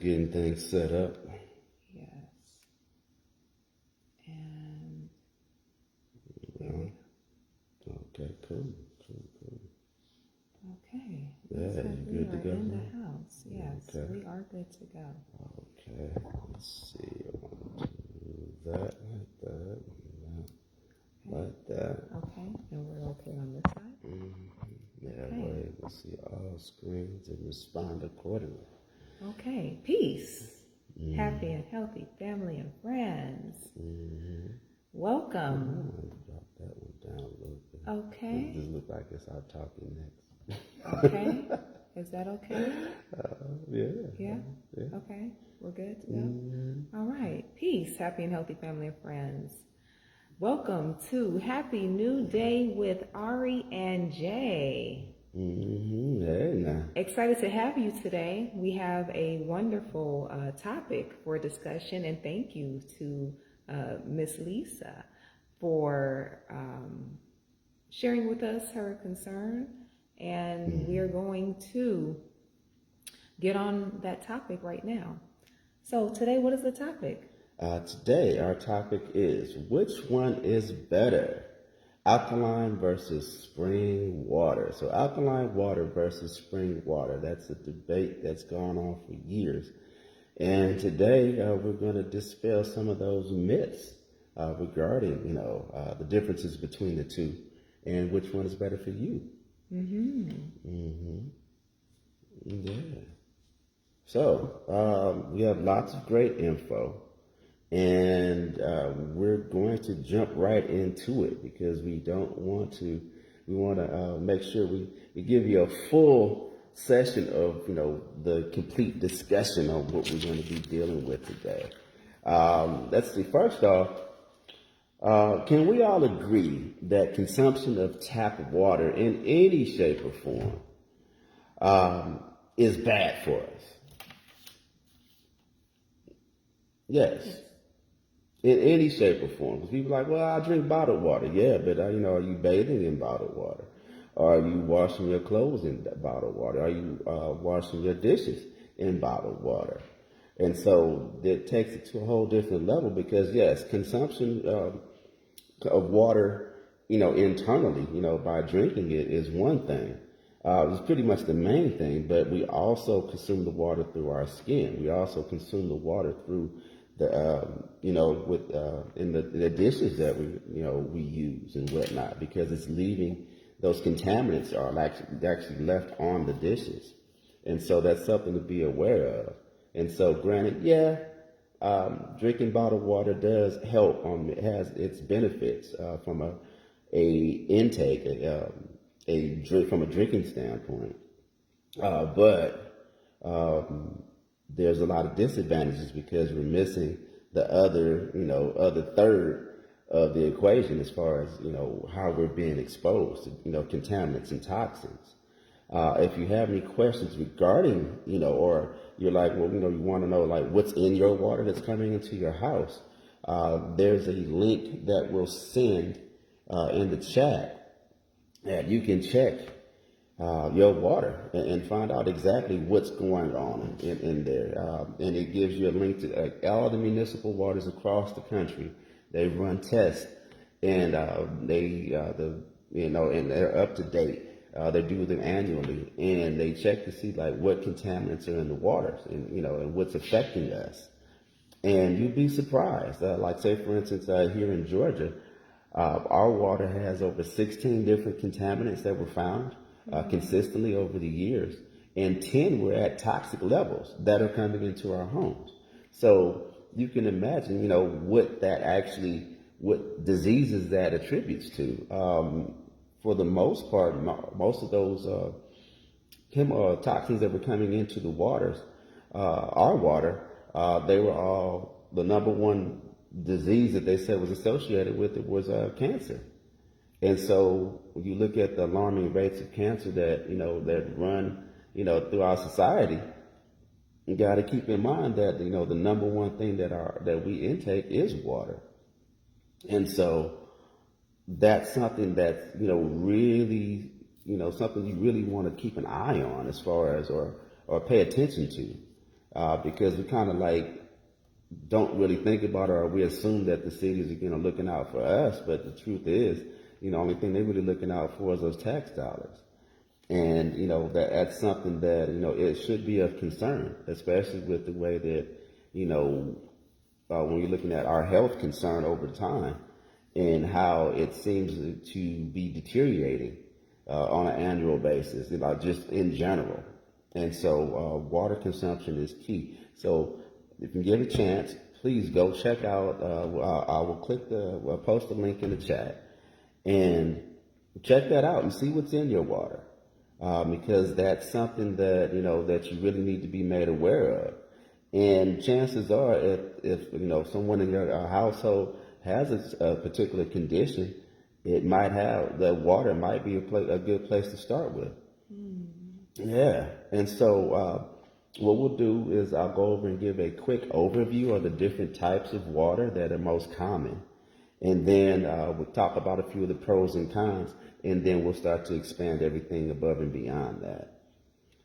getting things set up. Yes. And Okay, cool. okay. Yeah, Looks like you we good to are go? in the house. Yes, Okay. we are good to go. Okay, let's see. I want to do that, like that. Okay, and we're okay on this side. Yeah, Okay. we're able to see all screens and respond accordingly. Okay, peace. Happy and healthy family and friends. Welcome. Drop that one down a little bit. Okay. This looks like it's our talking next. Okay. Is that okay? Yeah. Yeah? Okay. We're good to go? All right. Peace. Happy and healthy family and friends. Welcome to Happy New Day with Ari and J. Hey, now. Excited to have you today. We have a wonderful topic for discussion, and thank you to Miss Lisa for sharing with us her concern. And we are going to get on that topic right now. So today, what is the topic? Today, our topic is, which one is better? Alkaline versus spring water. So alkaline water versus spring water. That's a debate that's gone on for years. And today, we're going to dispel some of those myths regarding, the differences between the two and which one is better for you. Yeah. So, we have lots of great info. And we're going to jump right into it because we want to make sure we give you a full session of, the complete discussion of what we're going to be dealing with today. Let's see, first off, can we all agree that consumption of tap water in any shape or form is bad for us? Yes. In any shape or form. Because people are like, well, I drink bottled water. Yeah, but, are you bathing in bottled water? Are you washing your clothes in bottled water? Are you washing your dishes in bottled water? And so it takes it to a whole different level because, yes, consumption of water, internally, by drinking it is one thing. It's pretty much the main thing, but we also consume the water through our skin. We also consume the water through the in the dishes that we use and whatnot, because it's leaving, those contaminants are actually left on the dishes, and so that's something to be aware of. And so, granted, drinking bottled water does help. It has its benefits from a intake, from a drinking standpoint, but there's a lot of disadvantages because we're missing the other third of the equation as far as, how we're being exposed to, contaminants and toxins. If you have any questions regarding, or you're like, well, you want to know like what's in your water that's coming into your house, there's a link that we'll send in the chat that you can check your water and find out exactly what's going on in there. And it gives you a link to all the municipal waters across the country. They run tests, and and they're up to date. They do them annually, and they check to see like what contaminants are in the waters, and and what's affecting us. And you'd be surprised. Like say for instance, here in Georgia, our water has over 16 different contaminants that were found consistently over the years, and 10 were at toxic levels that are coming into our homes. So you can imagine, what diseases that attributes to. For the most part, most of those toxins that were coming into the waters, our water, they were all, the number one disease that they said was associated with it was cancer. And so when you look at the alarming rates of cancer that run through our society, you got to keep in mind that the number one thing that we intake is water. And so that's something that's really something you really want to keep an eye on as far as or pay attention to. because we kind of like don't really think about it, or we assume that the cities are looking out for us. But the truth is, only thing they're really looking out for is those tax dollars. And, that's something that, it should be of concern, especially with the way that, when you're looking at our health concern over time and how it seems to be deteriorating on an annual basis, just in general. And so water consumption is key. So if you get a chance, please go check out, I will we'll post a link in the chat and check that out and see what's in your water. Because that's something that, that you really need to be made aware of. And chances are, if someone in your household has a particular condition, it might have, the water might be a good place to start with. Yeah. And so what we'll do is I'll go over and give a quick overview of the different types of water that are most common. And then we'll talk about a few of the pros and cons, and then we'll start to expand everything above and beyond that.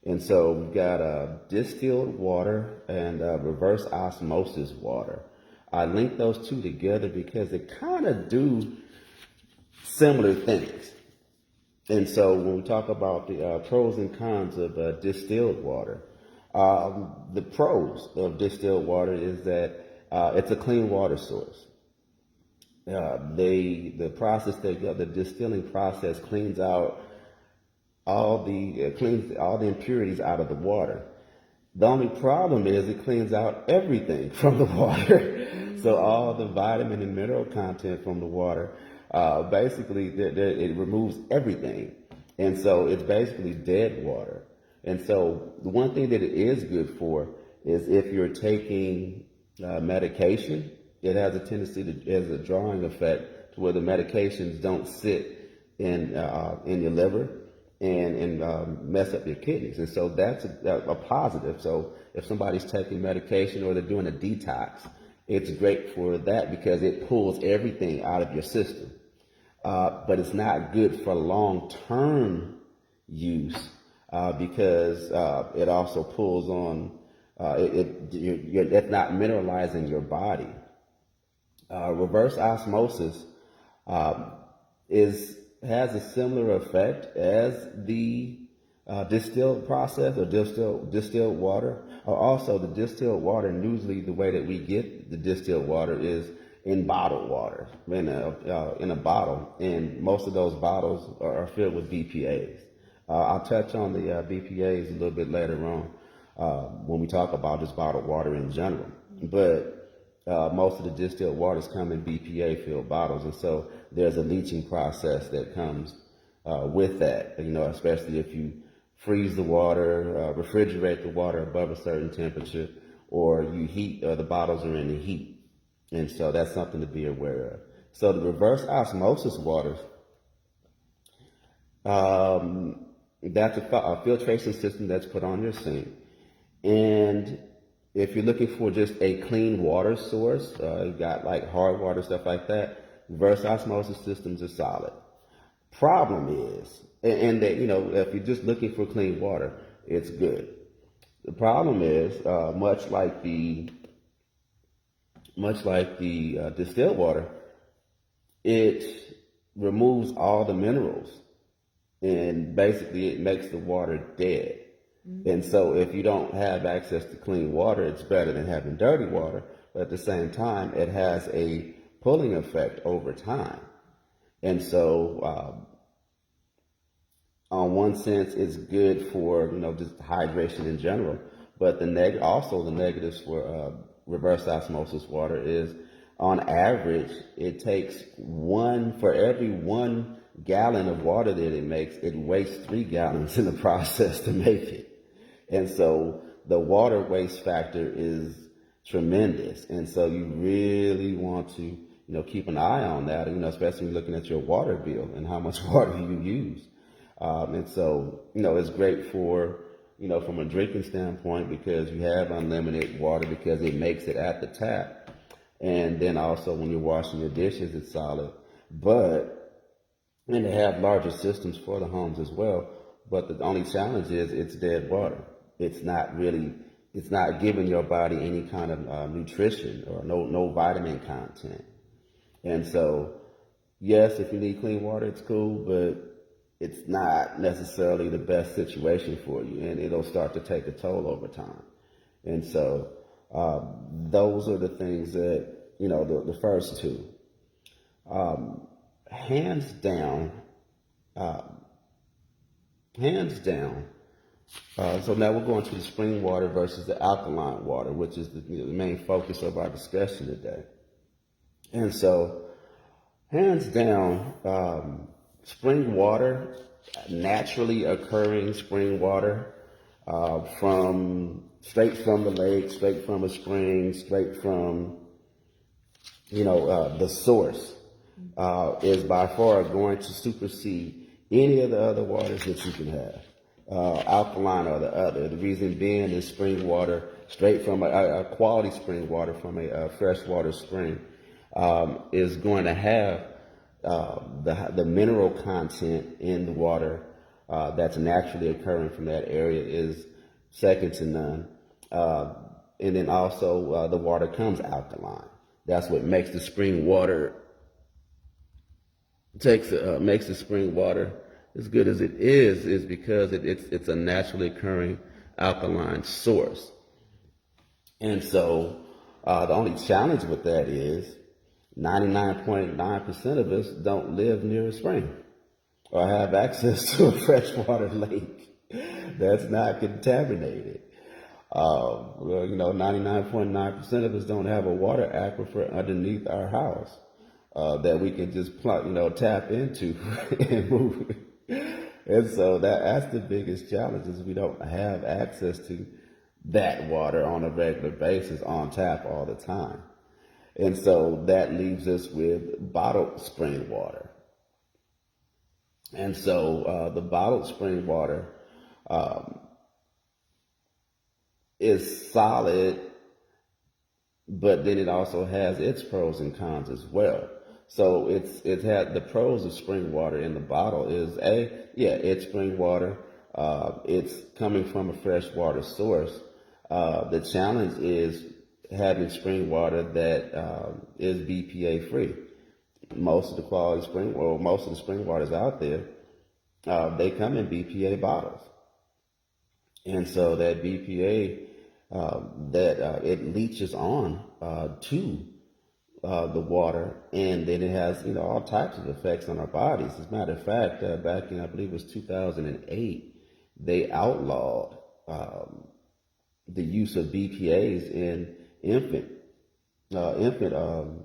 And so we've got distilled water and reverse osmosis water. I linked those two together because they kind of do similar things. And so when we talk about the pros and cons of distilled water, the pros of distilled water is that it's a clean water source. The process the distilling process cleans out all the impurities out of the water. The only problem is it cleans out everything from the water. So all the vitamin and mineral content from the water, basically it removes everything. And so it's basically dead water. And so the one thing that it is good for is if you're taking medication, it has a tendency to, as a drawing effect, to where the medications don't sit in your liver and mess up your kidneys. And so that's a positive. So if somebody's taking medication or they're doing a detox, it's great for that because it pulls everything out of your system. But it's not good for long-term use because it also pulls on, it's not mineralizing your body. Reverse osmosis has a similar effect as the distilled process or distilled water. Also, the distilled water, and usually the way that we get the distilled water is in bottled water, in a bottle, and most of those bottles are filled with BPAs. I'll touch on the BPAs a little bit later on when we talk about just bottled water in general. But most of the distilled waters come in BPA-filled bottles, and so there's a leaching process that comes with that, especially if you freeze the water, refrigerate the water above a certain temperature, or you heat, the bottles are in the heat. And so that's something to be aware of. So the reverse osmosis waters, that's a filtration system that's put on your sink. And if you're looking for just a clean water source, you got like hard water, stuff like that, reverse osmosis systems are solid. Problem is, and that, if you're just looking for clean water, it's good. The problem is, much like the distilled water, it removes all the minerals, and basically it makes the water dead. And so if you don't have access to clean water, it's better than having dirty water. But at the same time, it has a pulling effect over time. And so on one sense, it's good for, just hydration in general. But the negatives for reverse osmosis water is, on average, it takes for every 1 gallon of water that it makes, it wastes 3 gallons in the process to make it. And so the water waste factor is tremendous. And so you really want to, keep an eye on that, especially looking at your water bill and how much water you use. And so, it's great for, from a drinking standpoint, because you have unlimited water because it makes it at the tap. And then also when you're washing your dishes, it's solid. And they have larger systems for the homes as well. But the only challenge is it's dead water. It's not really it's not giving your body any kind of nutrition or no vitamin content. And so, yes, if you need clean water, it's cool, but it's not necessarily the best situation for you, and it'll start to take a toll over time. And so, those are the things that, the first two. Hands down, uh, hands down. So now we're going to the spring water versus the alkaline water, which is the main focus of our discussion today. And so, hands down, spring water, naturally occurring spring water, straight from the lake, straight from a spring, straight from, the source, is by far going to supersede any of the other waters that you can have, alkaline or the other. The reason being is spring water, straight from a quality spring water from a freshwater spring, is going to have the mineral content in the water that's naturally occurring from that area is second to none. And then also the water comes alkaline. That's what makes the spring water makes the spring water as good as it is because it's a naturally occurring alkaline source. And so the only challenge with that is 99.9% of us don't live near a spring or have access to a freshwater lake that's not contaminated. 99.9% of us don't have a water aquifer underneath our house that we can just tap into and move. And so that's the biggest challenge is we don't have access to that water on a regular basis on tap all the time. And so that leaves us with bottled spring water. And so the bottled spring water is solid, but then it also has its pros and cons as well. So it had the pros of spring water in the bottle is it's spring water. It's coming from a freshwater source. The challenge is having spring water that is BPA free. Most of the spring waters out there, they come in BPA bottles. And so that BPA, it leaches on to the water, and then it has all types of effects on our bodies. As a matter of fact, back in I believe it was 2008, they outlawed the use of BPA's in infant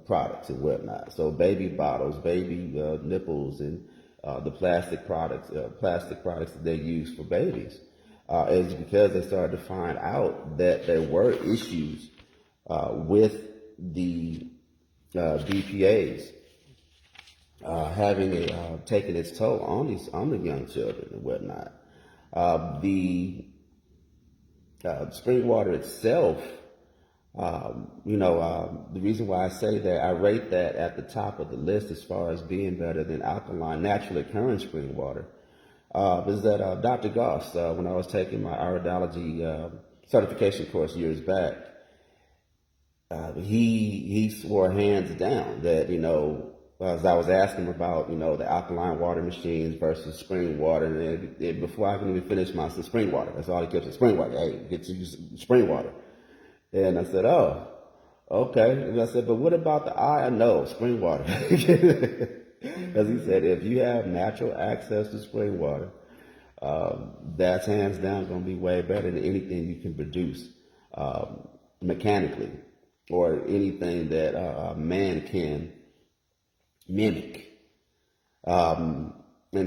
products and whatnot. So baby bottles, baby nipples, and the plastic products that they use for babies. Is because they started to find out that there were issues with the BPAs taking its toll on the young children and whatnot. The spring water itself, the reason why I say that I rate that at the top of the list as far as being better than alkaline, naturally occurring spring water, is that Dr. Goss, when I was taking my iridology certification course years back, he swore hands down that, as I was asking him about, the alkaline water machines versus spring water, and before I can even finish my spring water, that's all he kept saying, spring water, hey, get to use spring water. And I said, oh, okay. And I said, but what about the eye? No, spring water. Because he said, if you have natural access to spring water, that's hands down going to be way better than anything you can produce mechanically or anything that a man can mimic. And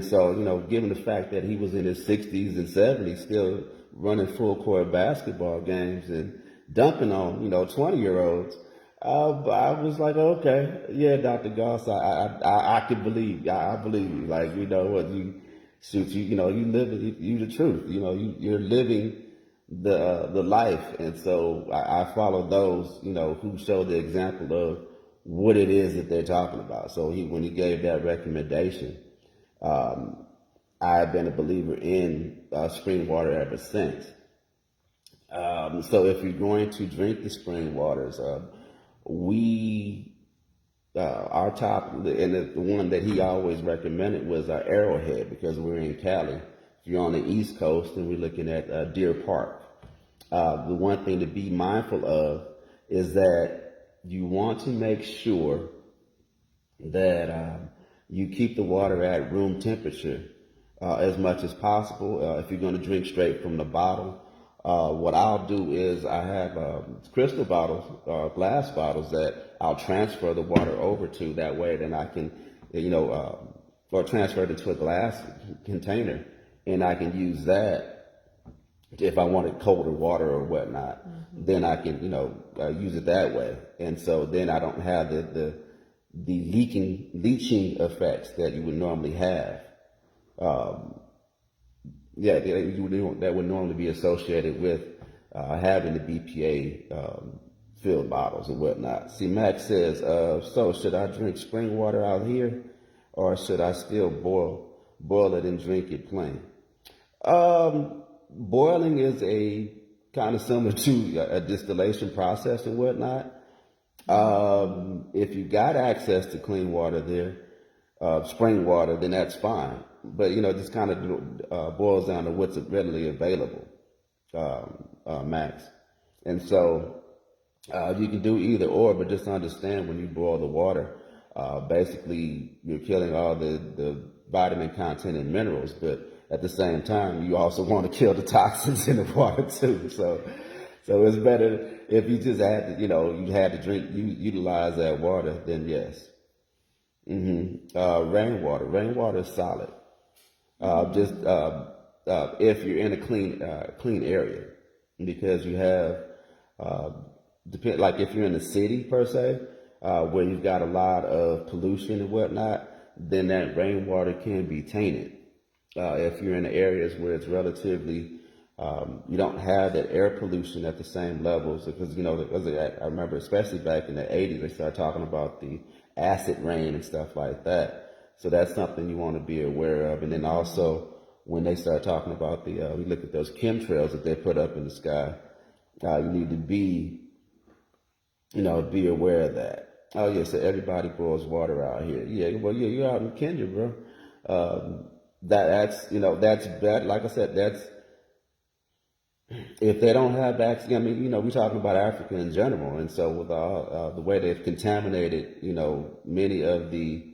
so, given the fact that he was in his 60s and 70s still running full court basketball games and dunking on, 20-year-olds, I was like, okay, yeah, Dr. Goss, I can believe, I believe you. Like, what you live, you the truth. You're living the life, and so I follow those, who show the example of what it is that they're talking about. So when he gave that recommendation, I've been a believer in spring water ever since. So if you're going to drink the spring waters, we our top and the one that he always recommended was Arrowhead, because we're in Cali. If you're on the East Coast, and we're looking at Deer Park. The one thing to be mindful of is that you want to make sure that you keep the water at room temperature as much as possible. If you're going to drink straight from the bottle, what I'll do is I have crystal bottles, glass bottles that I'll transfer the water over to. That way, then I can, or transfer it into a glass container, and I can use that if I wanted colder water or whatnot. Then I can, use it that way. And so then I don't have the leaching effects that you would normally have. That would normally be associated with having the BPA filled bottles and whatnot. See, Max says, so should I drink spring water out here, or should I still boil it and drink it plain? Boiling is a kind of similar to a distillation process and whatnot. If you got access to clean water there, spring water, then that's fine. But it just kind of boils down to what's readily available, Max. And so you can do either or, but just understand when you boil the water, basically you're killing all the vitamin content and minerals, but at the same time, you also want to kill the toxins in the water too. So it's better if you just had to, you had to utilize that water, then yes. Rainwater is solid. Just if you're in a clean area, because you have, like if you're in the city per se, where you've got a lot of pollution and whatnot, then that rainwater can be tainted. If you're in areas where it's relatively, you don't have that air pollution at the same levels, because I remember especially back in the 80s, they started talking about the acid rain and stuff like that. So that's something you want to be aware of. And then also when they start talking about we look at those chemtrails that they put up in the sky, you need to be be aware of that. Oh yeah, so everybody boils water out here. Yeah, well, yeah, you're out in Kenya, bro. That's bad. Like I said, that's if they don't have access. I mean, we're talking about Africa in general, and so with the way they've contaminated, many of the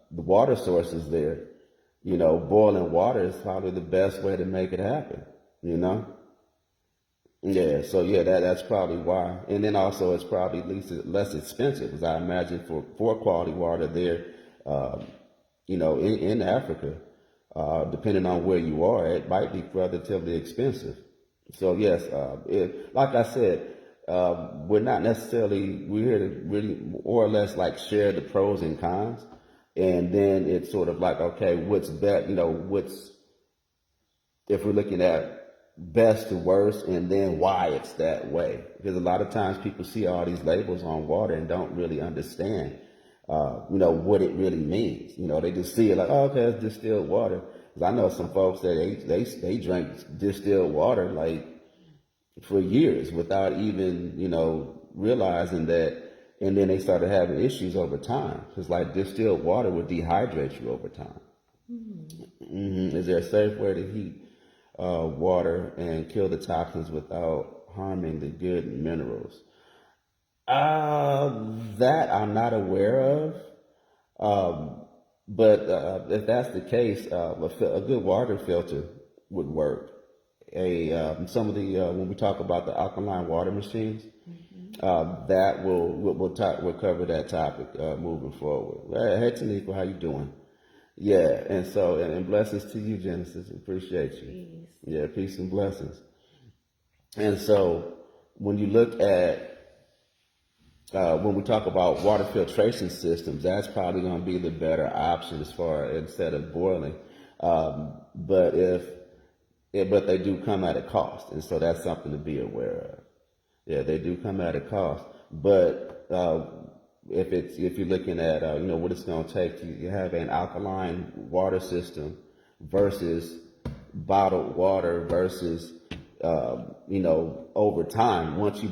water sources there, boiling water is probably the best way to make it happen. Yeah, so yeah, that's probably why. And then also it's probably at least less expensive, because I imagine for quality water there, in Africa, depending on where you are, it might be relatively expensive. So yes, like I said, we're here to really more or less like share the pros and cons, and then it's sort of like, okay, what's best, if we're looking at best to worst, and then why it's that way. Because a lot of times people see all these labels on water and don't really understand, what it really means. They just see it like, oh, okay, it's distilled water. Because I know some folks that they drink distilled water like for years without even, realizing that. And then they started having issues over time. Because like distilled water would dehydrate you over time. Is there a safe way to heat water and kill the toxins without harming the good minerals? That I'm not aware of. But if that's the case, a good water filter would work. Some of the when we talk about the alkaline water machines, that we'll cover that topic moving forward. Hey, Tanika, how you doing? Yeah, and so and blessings to you, Genesis. Appreciate you. Peace. Yeah, peace and blessings. And so when you look at when we talk about water filtration systems, that's probably going to be the better option as far instead of boiling. But they do come at a cost, and so that's something to be aware of. Yeah, they do come at a cost, but if you're looking at what it's going to take to have an alkaline water system versus bottled water versus over time, once you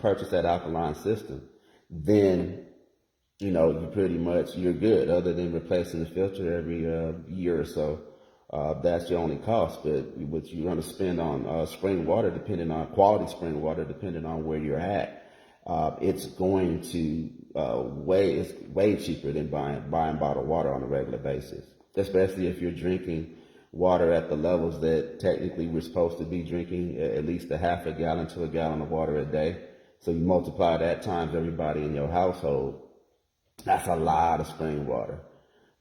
purchase that alkaline system, then you pretty much you're good. Other than replacing the filter every year or so, that's your only cost. But what you're going to spend on spring water, depending on quality spring water, depending on where you're at, it's going to it's way cheaper than buying bottled water on a regular basis, especially if you're drinking water at the levels that technically we're supposed to be drinking, at least a half a gallon to a gallon of water a day. So you multiply that times everybody in your household. That's a lot of spring water.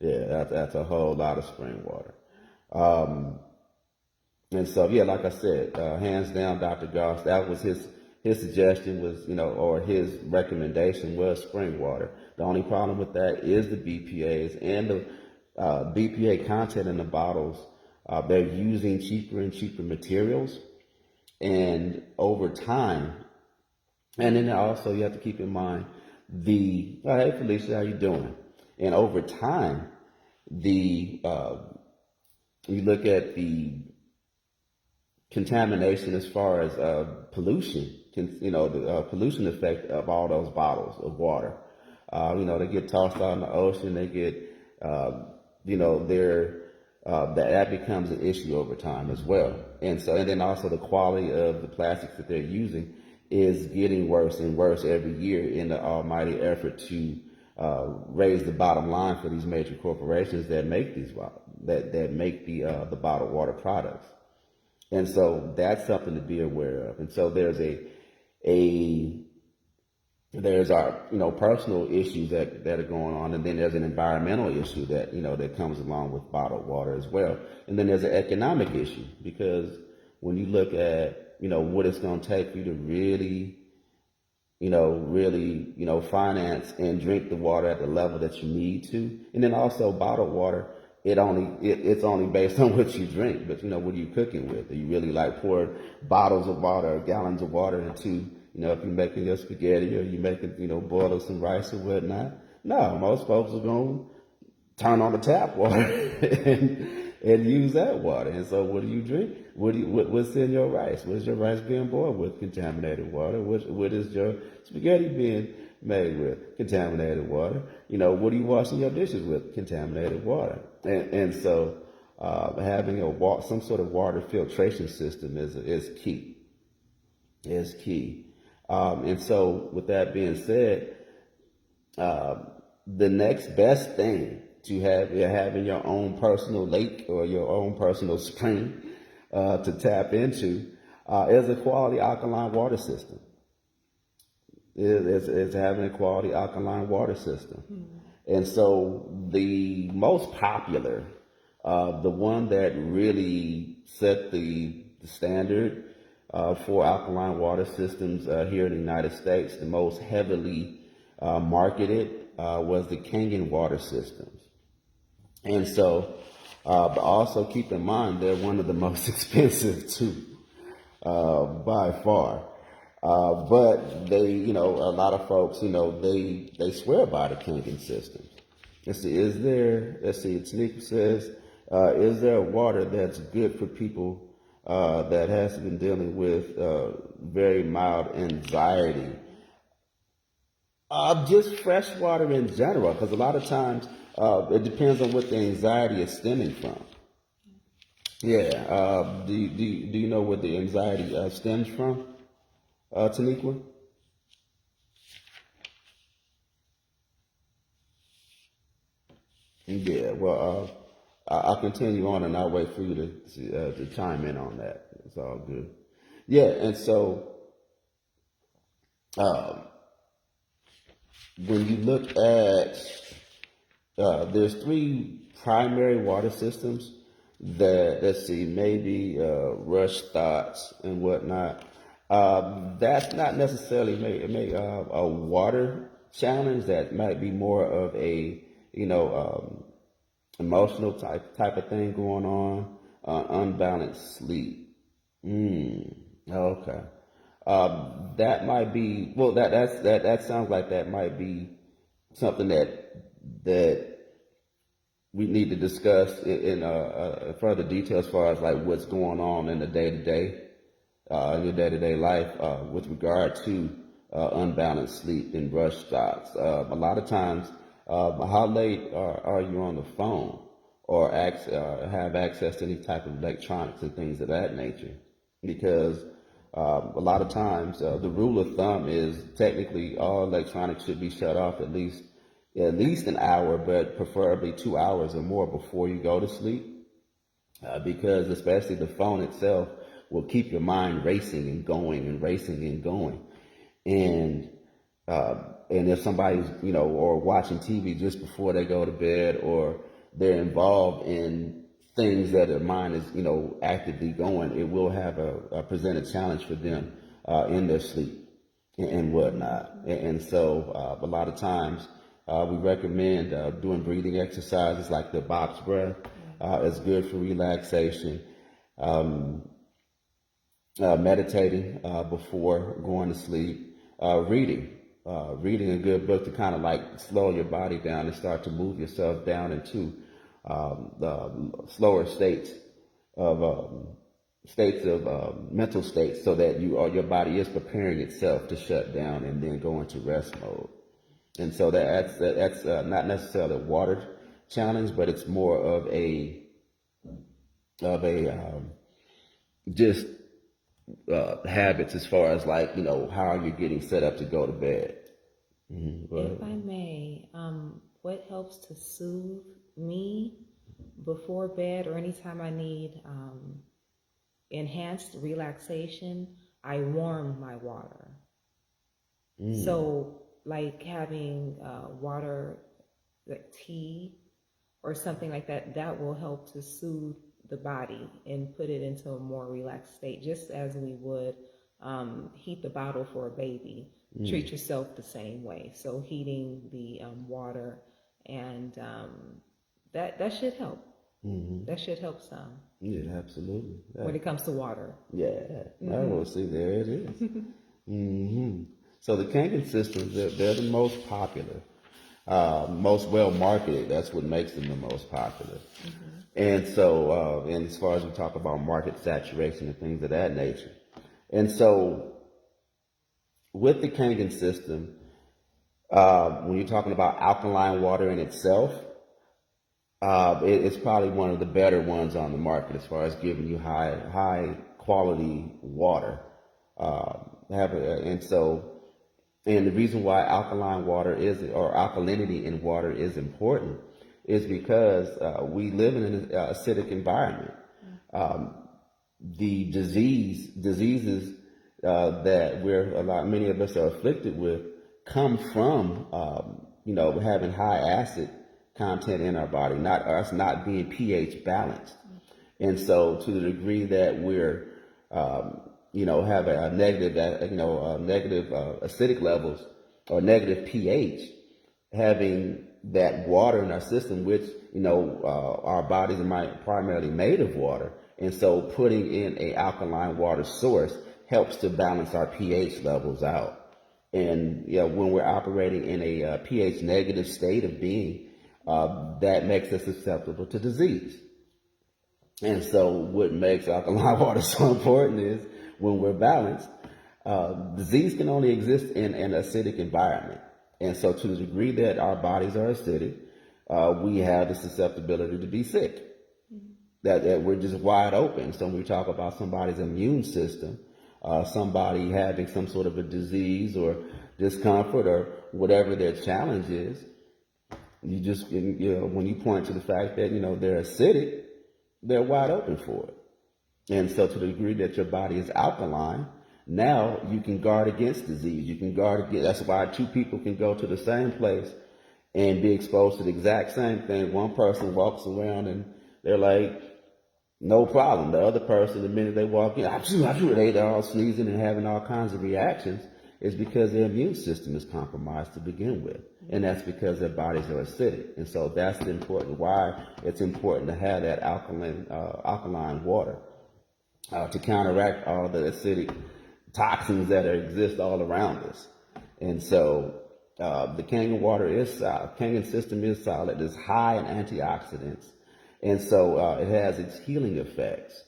Yeah, that's a whole lot of spring water. And so, yeah, like I said, hands down, Dr. Goss, that was his suggestion was, or his recommendation was spring water. The only problem with that is the BPAs and the BPA content in the bottles. They're using cheaper and cheaper materials. And over time, and then also you have to keep in mind hey Felicia, how you doing? And over time, you look at the contamination as far as pollution, the pollution effect of all those bottles of water. They get tossed out in the ocean. They get, that becomes an issue over time as well. And then also the quality of the plastics that they're using is getting worse and worse every year in the almighty effort to raise the bottom line for these major corporations that make that make the bottled water products. And so that's something to be aware of. And so there's our personal issues that are going on, and then there's an environmental issue that that comes along with bottled water as well. And then there's an economic issue, because when you look at what it's going to take for you to really finance and drink the water at the level that you need to, and then also bottled water, it's only based on what you drink. But what are you cooking with? Are you really pour bottles of water or gallons of water into if you're making your spaghetti, or you're making boil some rice or whatnot? No, most folks are going to turn on the tap water and use that water. And so what do you drink? What's in your rice? What is your rice being boiled with? Contaminated water. What is your spaghetti being made with? Contaminated water. What are you washing your dishes with? Contaminated water. And so having some sort of water filtration system is key. Is key. And so with that being said, the next best thing to having your own personal lake or your own personal spring to tap into is a quality alkaline water system. Is having a quality alkaline water system. Mm-hmm. And so the most popular, the one that really set the standard for alkaline water systems here in the United States, the most heavily marketed was the Kangen water systems. And so, but also keep in mind, they're one of the most expensive too, by far. But they, a lot of folks, they swear by the Kangen systems. Let's see, Tanika says, is there water that's good for people that has been dealing with very mild anxiety? Just fresh water in general, because a lot of times it depends on what the anxiety is stemming from. Yeah. Do you know where the anxiety stems from, Taniqua? Yeah. Well, I'll continue on, and I'll wait for you to chime in on that. It's all good. Yeah. And so when you look at there's three primary water systems that, let's see, maybe rush thoughts and whatnot. That's not necessarily a water challenge. That might be more of a emotional type of thing going on. Unbalanced sleep. Okay. That might be that sounds like that might be something that we need to discuss in further detail as far as what's going on in the day to day in your day-to-day life with regard to unbalanced sleep and rush thoughts. A lot of times, how late are you on the phone or have access to any type of electronics and things of that nature? Because a lot of times the rule of thumb is technically all electronics should be shut off at least an hour, but preferably 2 hours or more before you go to sleep. Because especially the phone itself will keep your mind racing and going and racing and going. And and if somebody's, or watching TV just before they go to bed, or they're involved in things that their mind is, actively going, it will have present a challenge for them in their sleep and whatnot. And so a lot of times we recommend doing breathing exercises like the box breath. It's good for relaxation. Meditating before going to sleep. Reading a good book to kind of like slow your body down and start to move yourself down into the slower mental states, so that your body is preparing itself to shut down and then go into rest mode. And so that's not necessarily a water challenge, but it's more of a just habits as far as like, how are you getting set up to go to bed. If I may, what helps to soothe me before bed or anytime I need enhanced relaxation, I warm my water. So like having water, like tea or something like that, that will help to soothe the body and put it into a more relaxed state, just as we would heat the bottle for a baby. Treat yourself the same way. So heating the water, and that should help. That should help some. Yeah, absolutely. When it comes to water. Yeah. Oh, see, there it is. So the Kangen systems, they're the most popular, most well marketed. That's what makes them the most popular. And so, and as far as we talk about market saturation and things of that nature. And so with the Kangen system, when you're talking about alkaline water in itself, it's probably one of the better ones on the market as far as giving you high quality water. And the reason why alkaline water or alkalinity in water is important is because we live in an acidic environment. The diseases that many of us are afflicted with come from having high acid content in our body, not being pH balanced. And so to the degree that we're have a negative acidic levels or negative pH, having that water in our system, which our bodies are primarily made of water, and so putting in a alkaline water source helps to balance our pH levels out. And when we're operating in a pH negative state of being, that makes us susceptible to disease. And so what makes alkaline water so important is when we're balanced, disease can only exist in an acidic environment. And so to the degree that our bodies are acidic, we have the susceptibility to be sick. That we're just wide open. So when we talk about somebody's immune system, somebody having some sort of a disease or discomfort or whatever their challenge is, you just, when you point to the fact that, they're acidic, they're wide open for it. And so to the degree that your body is alkaline, now you can guard against disease. You can guard against, that's why two people can go to the same place and be exposed to the exact same thing. One person walks around and they're like, no problem. The other person, the minute they walk in, they're all sneezing and having all kinds of reactions. It's because their immune system is compromised to begin with. And that's because their bodies are acidic. And so that's why it's important to have that alkaline water to counteract all the acidic toxins that exist all around us. And so the Kangen water is solid. Kangen system is solid. It's high in antioxidants. And so it has its healing effects.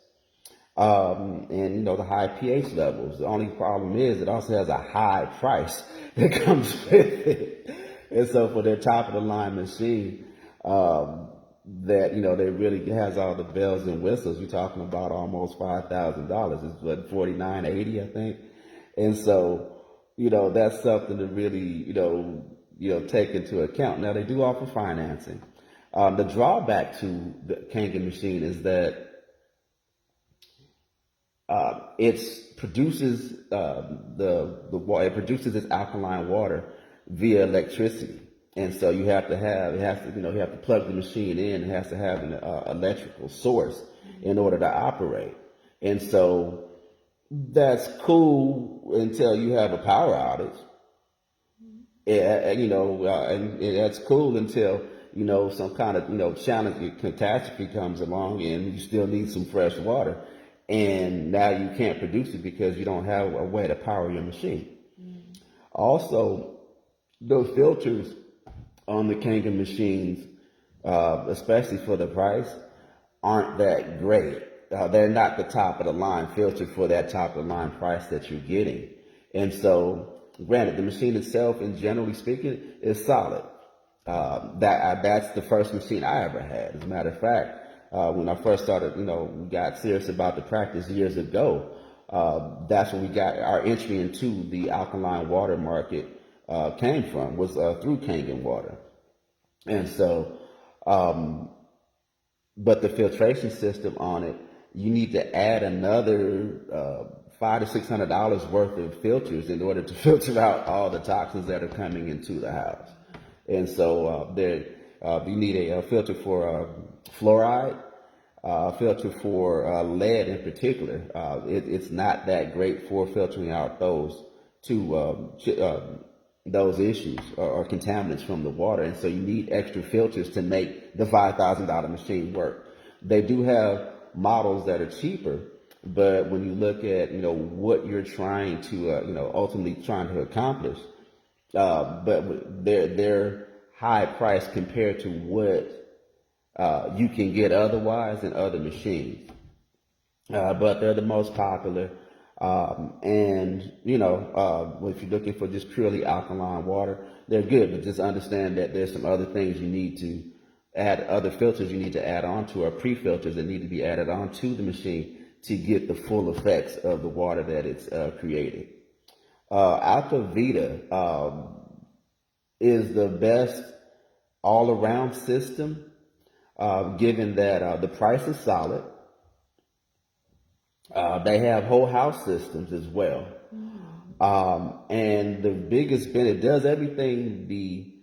and the high pH levels. The only problem is it also has a high price that comes with it. And so for their top of the line machine, that they really has all the bells and whistles. You're talking about almost $5,000. It's what, 4980, I think. And so that's something to really take into account. Now they do offer financing. The drawback to the Kangen machine is that it produces it produces its alkaline water via electricity, and so you have to plug the machine in. It has to have an electrical source in order to operate, and so that's cool until you have a power outage. And that's cool until some kind of challenge, catastrophe comes along, and you still need some fresh water, and now you can't produce it because you don't have a way to power your machine. Also, the filters on the Kangen machines, especially for the price, aren't that great. They're not the top of the line filter for that top of the line price that you're getting. And so, granted, the machine itself, and generally speaking, is solid. That's the first machine I ever had. As a matter of fact, when I first started, got serious about the practice years ago, that's when we got our entry into the alkaline water market came from, was through Kangen water. And so, but the filtration system on it, you need to add another $500 to $600 worth of filters in order to filter out all the toxins that are coming into the house. And so you need a filter for fluoride, a filter for lead in particular. It's not that great for filtering out those issues or contaminants from the water. And so you need extra filters to make the $5,000 machine work. They do have models that are cheaper, but when you look at what you're trying to ultimately trying to accomplish, but they're high price compared to what you can get otherwise in other machines. But they're the most popular. And if you're looking for just purely alkaline water, they're good. But just understand that there's some other things you need to add, other filters you need to add on to, or pre-filters that need to be added on to the machine to get the full effects of the water that it's created. Alkavita is the best all-around system, given that the price is solid. They have whole house systems as well. And the biggest benefit, it does everything the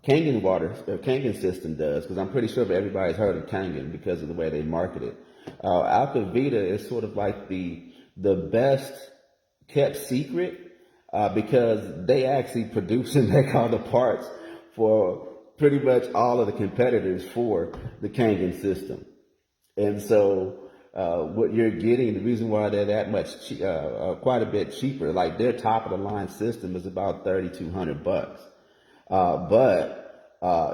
Kangen system does, because I'm pretty sure everybody's heard of Kangen because of the way they market it. Alkavita is sort of like the best kept secret, because they actually produce and make all the parts for pretty much all of the competitors for the Kangen system. And so what you're getting, the reason why they're that much, quite a bit cheaper, like their top of the line system is about $3,200. But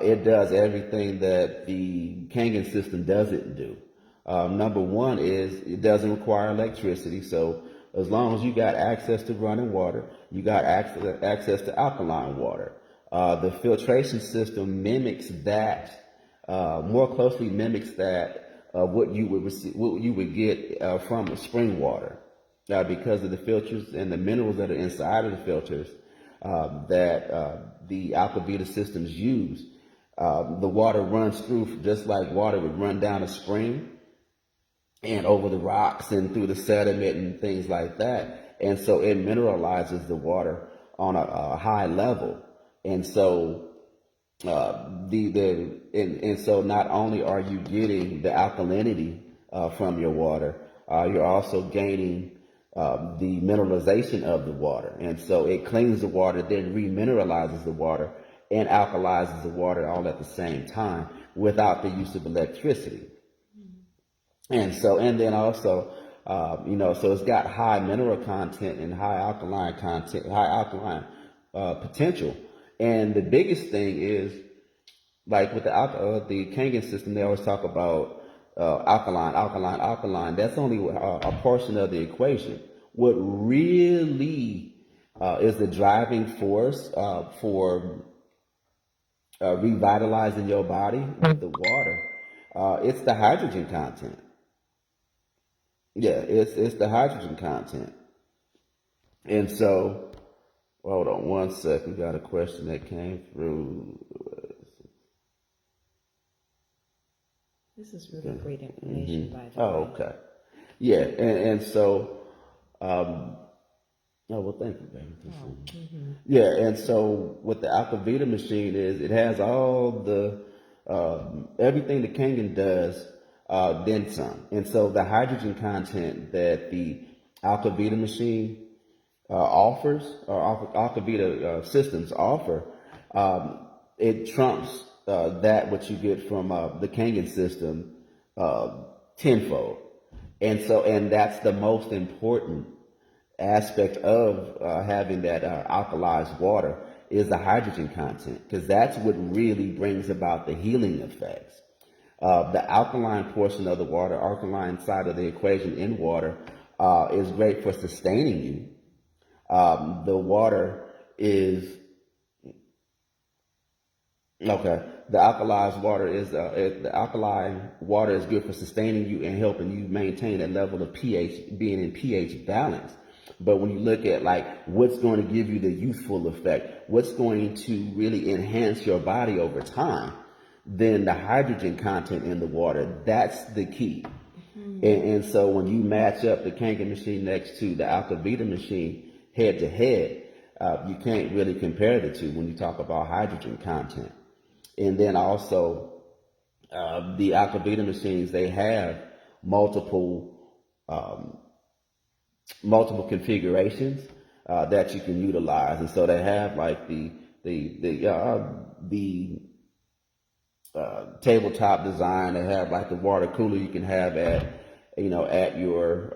it does everything that the Kangen system doesn't do. Number one is it doesn't require electricity. So as long as you got access to running water, you got access to alkaline water. The filtration system mimics that, more closely mimics that what you would get from the spring water, because of the filters and the minerals that are inside of the filters that the Alkavita systems use. The water runs through just like water would run down a spring and over the rocks and through the sediment and things like that. And so it mineralizes the water on a high level. And so so not only are you getting the alkalinity from your water, you're also gaining the mineralization of the water. And so it cleans the water, then remineralizes the water and alkalizes the water all at the same time without the use of electricity. And then also, so it's got high mineral content and high alkaline content, high alkaline potential. And the biggest thing is, like with the Kangen system, they always talk about alkaline. That's only a portion of the equation. What really is the driving force for revitalizing your body with the water? It's the hydrogen content. Yeah, it's the hydrogen content. And so, hold on one second. Got a question that came through. This is really great information, by the Oh, way. okay. Yeah, and so, oh well, thank you, baby. Yeah, and so what the Alkavita machine is, it has all the everything the Kangen does, then some. And so the hydrogen content that the Alkavita machine offers, or Alkavita systems offer, it trumps that what you get from the Kangen system tenfold. And so, and that's the most important aspect of having that alkalized water is the hydrogen content, because that's what really brings about the healing effects. The alkaline portion of the water, alkaline side of the equation in water, is great for sustaining you. The water is okay. The alkaline water is good for sustaining you and helping you maintain a level of pH, being in pH balance. But when you look at like what's going to give you the youthful effect, what's going to really enhance your body over time, then the hydrogen content in the water, that's the key. And so when you match up the Kangen machine next to the Alkavita machine head to head, you can't really compare the two when you talk about hydrogen content. And then also, the Alkavita machines, they have multiple multiple configurations that you can utilize, and so they have like the tabletop design. They have like the water cooler you can have at your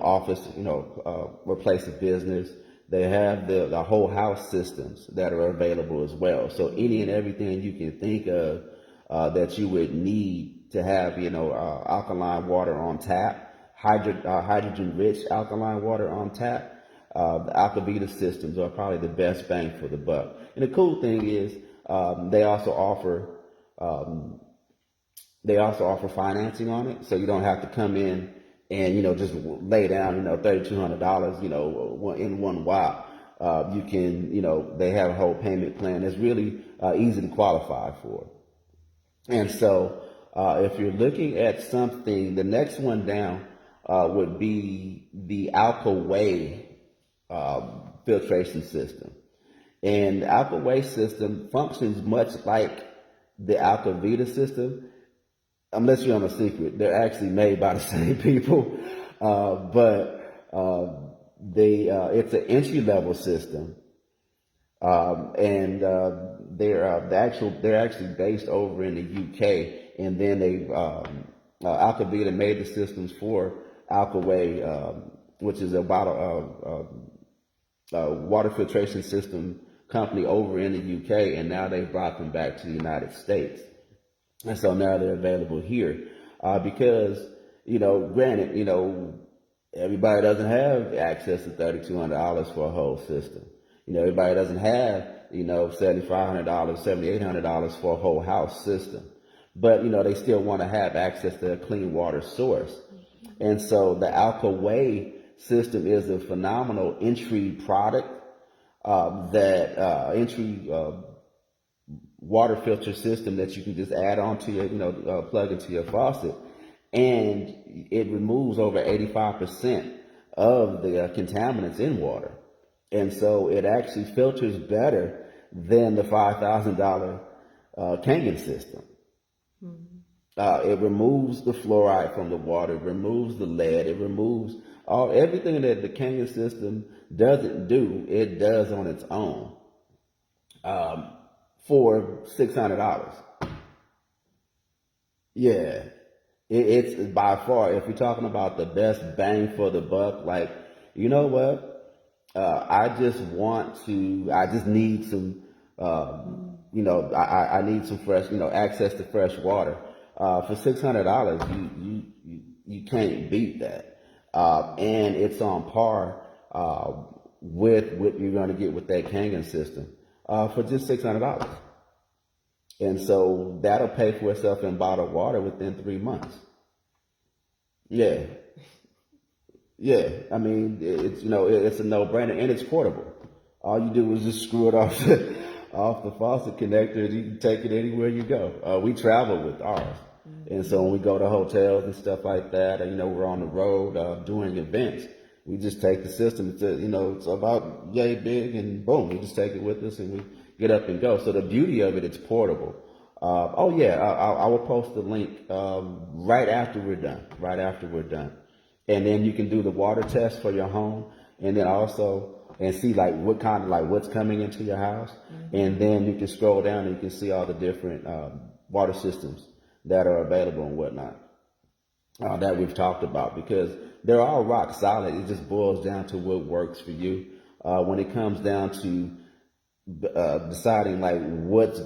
office, or place of business. They have the whole house systems that are available as well. So any and everything you can think of that you would need to have, alkaline water on tap, hydrogen rich alkaline water on tap. The Alkavita systems are probably the best bang for the buck. And the cool thing is they also offer financing on it, so you don't have to come in and just lay down $3,200 in one while. You can they have a whole payment plan that's really easy to qualify for. And so if you're looking at something, the next one down would be the Alkaway filtration system. And the Alkaway system functions much like the Alkavita system, unless you're on a secret. They're actually made by the same people, but it's an entry level system, and they're actually based over in the UK, and then Alkavita made the systems for Alkaway, which is a water filtration system company over in the UK, and now they've brought them back to the United States. And so now they're available here because, granted, everybody doesn't have access to $3,200 for a whole system. Everybody doesn't have, $7,500, $7,800 for a whole house system. But, they still want to have access to a clean water source. And so the Alkaway system is a phenomenal entry product entry water filter system that you can just add on to your, plug into your faucet, and it removes over 85% of the contaminants in water. And so it actually filters better than the $5,000 Kangen system. It removes the fluoride from the water, it removes the lead, it removes everything that the Kangen system doesn't do, it does on its own. For $600. Yeah, it's by far, if you're talking about the best bang for the buck, like, you know what? I just need some, I need some fresh, access to fresh water. For $600, you can't beat that. And it's on par with what you're going to get with that Kangen system for just $600. And so that'll pay for itself in bottled water within 3 months. Yeah. Yeah. I mean, it's, it's a no-brainer, and it's portable. All you do is just screw it off off the faucet connector, and you can take it anywhere you go. We travel with ours. And so when we go to hotels and stuff like that, we're on the road doing events, we just take the system. It's about yay big, and boom, we just take it with us and we get up and go. So the beauty of it, it's portable. I will post the link right after we're done. And then you can do the water test for your home, and then also and see like what kind of like what's coming into your house, and then you can scroll down and you can see all the different water systems that are available and whatnot that we've talked about, because they're all rock solid. It just boils down to what works for you. When it comes down to deciding like what's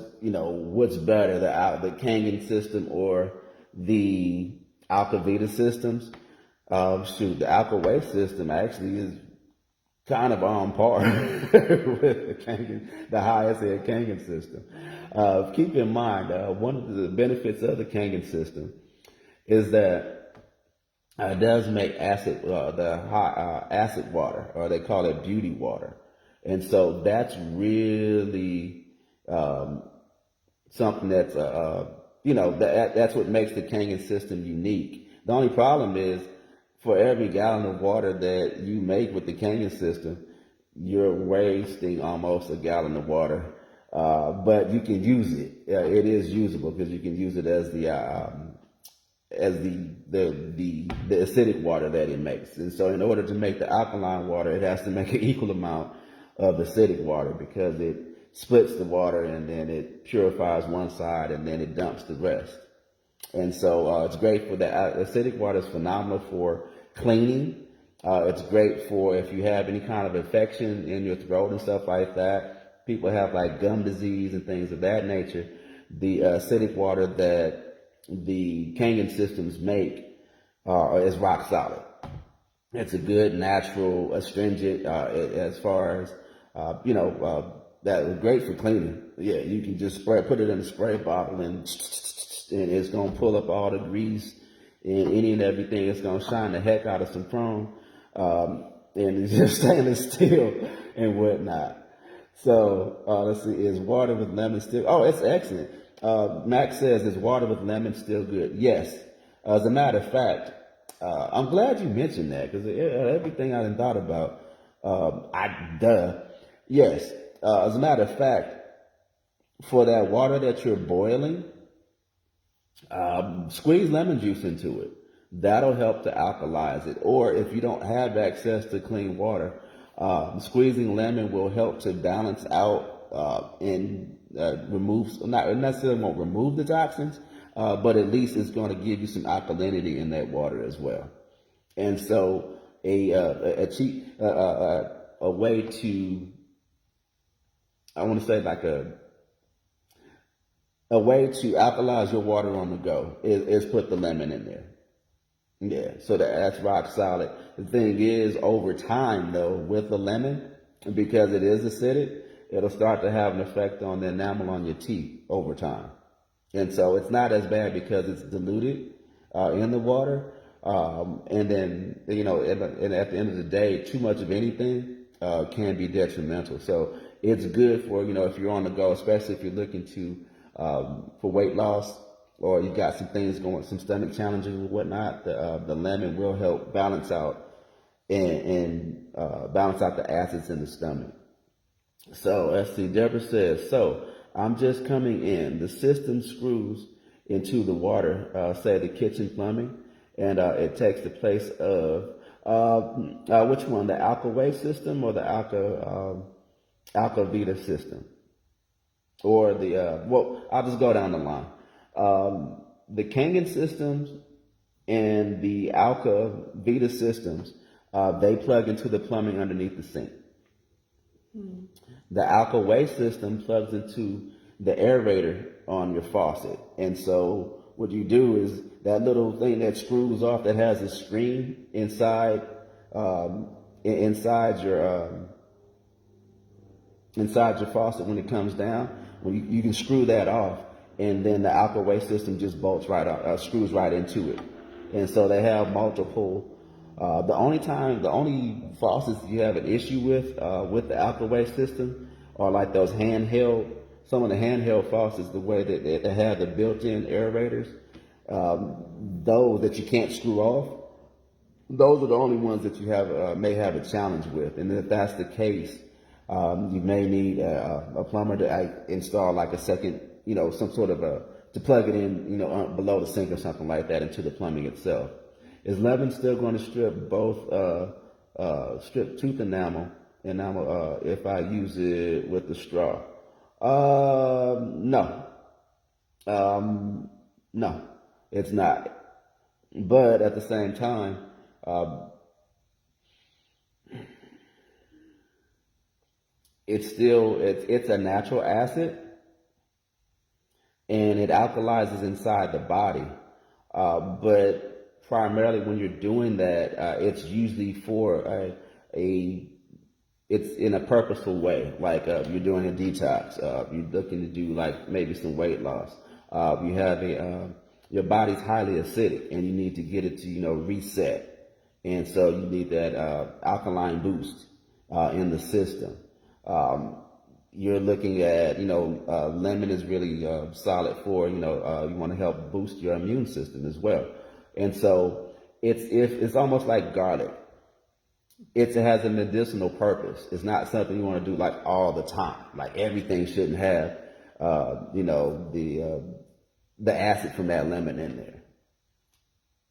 better, the Kangen system or the Alkavita systems, the Alkaway system actually is kind of on par with the highest end Kangen system. Keep in mind, one of the benefits of the Kangen system is that it does make acid water, or they call it beauty water, and so that's really something that's that's what makes the Kangen system unique. The only problem is, for every gallon of water that you make with the Kangen system, you're wasting almost a gallon of water. But you can use it. It is usable because you can use it as the acidic water that it makes. And so in order to make the alkaline water, it has to make an equal amount of acidic water, because it splits the water and then it purifies one side and then it dumps the rest. And so it's great for that. Acidic water is phenomenal for cleaning. It's great for if you have any kind of infection in your throat and stuff like that. People have like gum disease and things of that nature. The acidic water that the Kangen systems make is rock solid. It's a good natural astringent as far as that's great for cleaning. Yeah, you can just put it in a spray bottle and it's gonna pull up all the grease and any and everything. It's gonna shine the heck out of some chrome, and it's just stainless steel and whatnot. So let's see, is water with lemon still? Oh, it's excellent. Max says, is water with lemon still good? Yes. As a matter of fact, I'm glad you mentioned that, because everything I done thought about, yes. As a matter of fact, for that water that you're boiling, squeeze lemon juice into it. That'll help to alkalize it. Or if you don't have access to clean water, squeezing lemon will help to balance out and remove, not necessarily won't remove the toxins, but at least it's going to give you some alkalinity in that water as well. And so a way to, I want to say like a way to alkalize your water on the go is put the lemon in there. Yeah, so that's rock solid. The thing is, over time though, with the lemon, because it is acidic, it'll start to have an effect on the enamel on your teeth over time. And so it's not as bad because it's diluted in the water. And then, and at the end of the day, too much of anything can be detrimental. So it's good for, if you're on the go, especially if you're looking to for weight loss, or you got some things going, some stomach challenges and whatnot. The lemon will help balance out and balance out the acids in the stomach. So let's see. Deborah says, so I'm just coming in. The system screws into the water, say the kitchen plumbing, and it takes the place of which one? The Alkaway system or the Alkavita system? Or the, I'll just go down the line. The Kangen systems and the Alkavita systems, they plug into the plumbing underneath the sink. The Alkaway system plugs into the aerator on your faucet. And so what you do is that little thing that screws off that has a screen inside, inside your faucet when it comes down. When you can screw that off, and then the alkaway system just bolts right out, screws right into it. And so they have multiple. The only faucets you have an issue with the alkaway system are like those handheld. Some of the handheld faucets, the way that they have the built-in aerators, those that you can't screw off. Those are the only ones that you may have a challenge with. And if that's the case, you may need a plumber to install like a second, some sort of to plug it in, below the sink or something like that into the plumbing itself. Is lemon still going to strip both, strip tooth enamel if I use it with the straw? No. No, it's not. But at the same time, it's a natural acid, and it alkalizes inside the body. But primarily when you're doing that, it's usually for it's in a purposeful way. Like you're doing a detox, you're looking to do like maybe some weight loss. You have your body's highly acidic, and you need to get it to reset. And so you need that alkaline boost in the system. You're looking at, lemon is really solid for, you want to help boost your immune system as well. And so it's almost like garlic. It has a medicinal purpose. It's not something you want to do like all the time. Like everything shouldn't have, the acid from that lemon in there.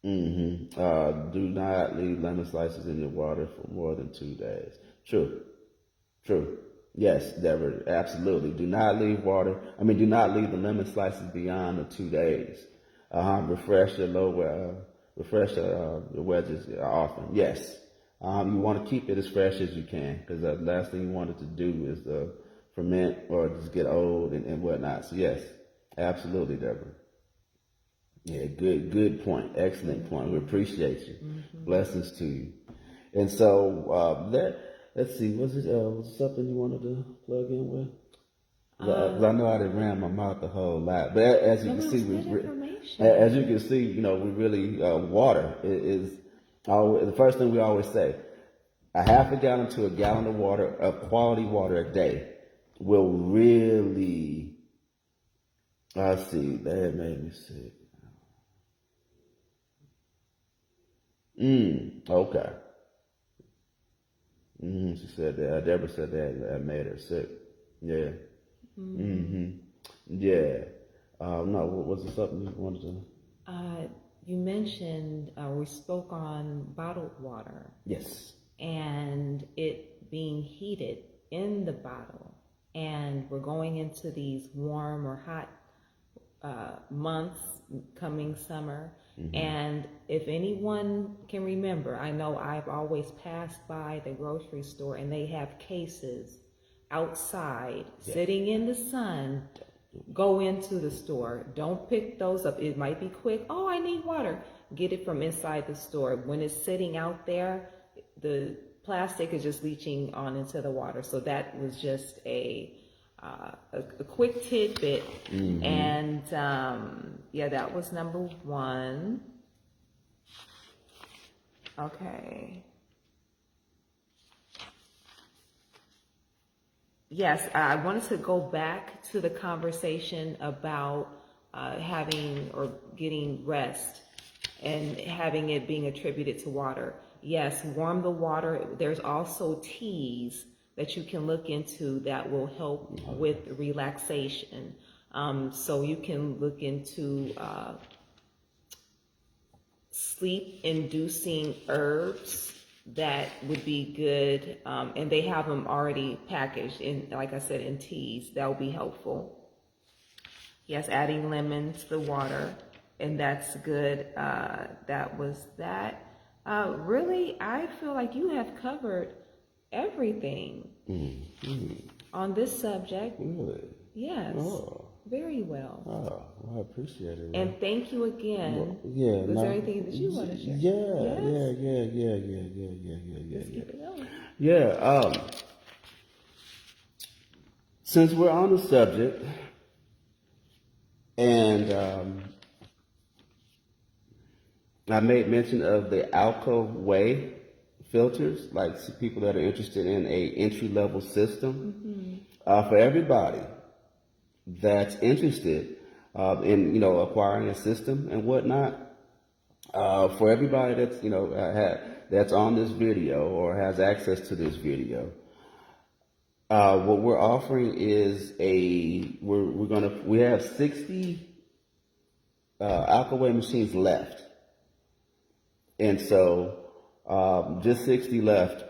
Do not leave lemon slices in your water for more than 2 days. True. Yes, Deborah, absolutely. Do not leave the lemon slices beyond the 2 days. Refresh your wedges often. Yes. You want to keep it as fresh as you can, because the last thing you want it to do is ferment or just get old and whatnot. So yes, absolutely, Deborah. Yeah, good point. Excellent point. We appreciate you. Blessings to you. And so let's see. Was it something you wanted to plug in with? Because I know I didn't ram my mouth a whole lot, but as you can see, we really water is always, the first thing we always say. A half a gallon to a gallon of water, of quality water a day, will really. Let's see. That made me sick. Okay. She said that. Deborah said that made her sick. Yeah. Yeah. No, was it something you wanted to? You mentioned we spoke on bottled water. Yes. And it being heated in the bottle. And we're going into these warm or hot months coming summer. And if anyone can remember, I know I've always passed by the grocery store and they have cases outside sitting in the sun. Go into the store. Don't pick those up. It might be quick. Oh, I need water. Get it from inside the store. When it's sitting out there, the plastic is just leaching on into the water. So that was just a quick tidbit. And that was number one. Okay. Yes, I wanted to go back to the conversation about having or getting rest and having it being attributed to water. Yes, warm the water. There's also teas that you can look into that will help with relaxation. So you can look into sleep-inducing herbs that would be good, and they have them already packaged in, like I said, in teas. That will be helpful. Yes, adding lemon to the water, and that's good. That was that. Really, I feel like you have covered everything on this subject. Really? Yes. Oh. very well. Oh, well, I appreciate it. And thank you again. Yeah, Was there anything that you want to share? Yeah, Yes? yeah. Let's keep it going. Yeah, since we're on the subject, and I made mention of the Alkaline filters, like people that are interested in a entry level system. For everybody that's interested in acquiring a system and whatnot, for everybody that's that's on this video or has access to this video, what we're offering is we have 60 Alkaline machines left. And so, just 60 left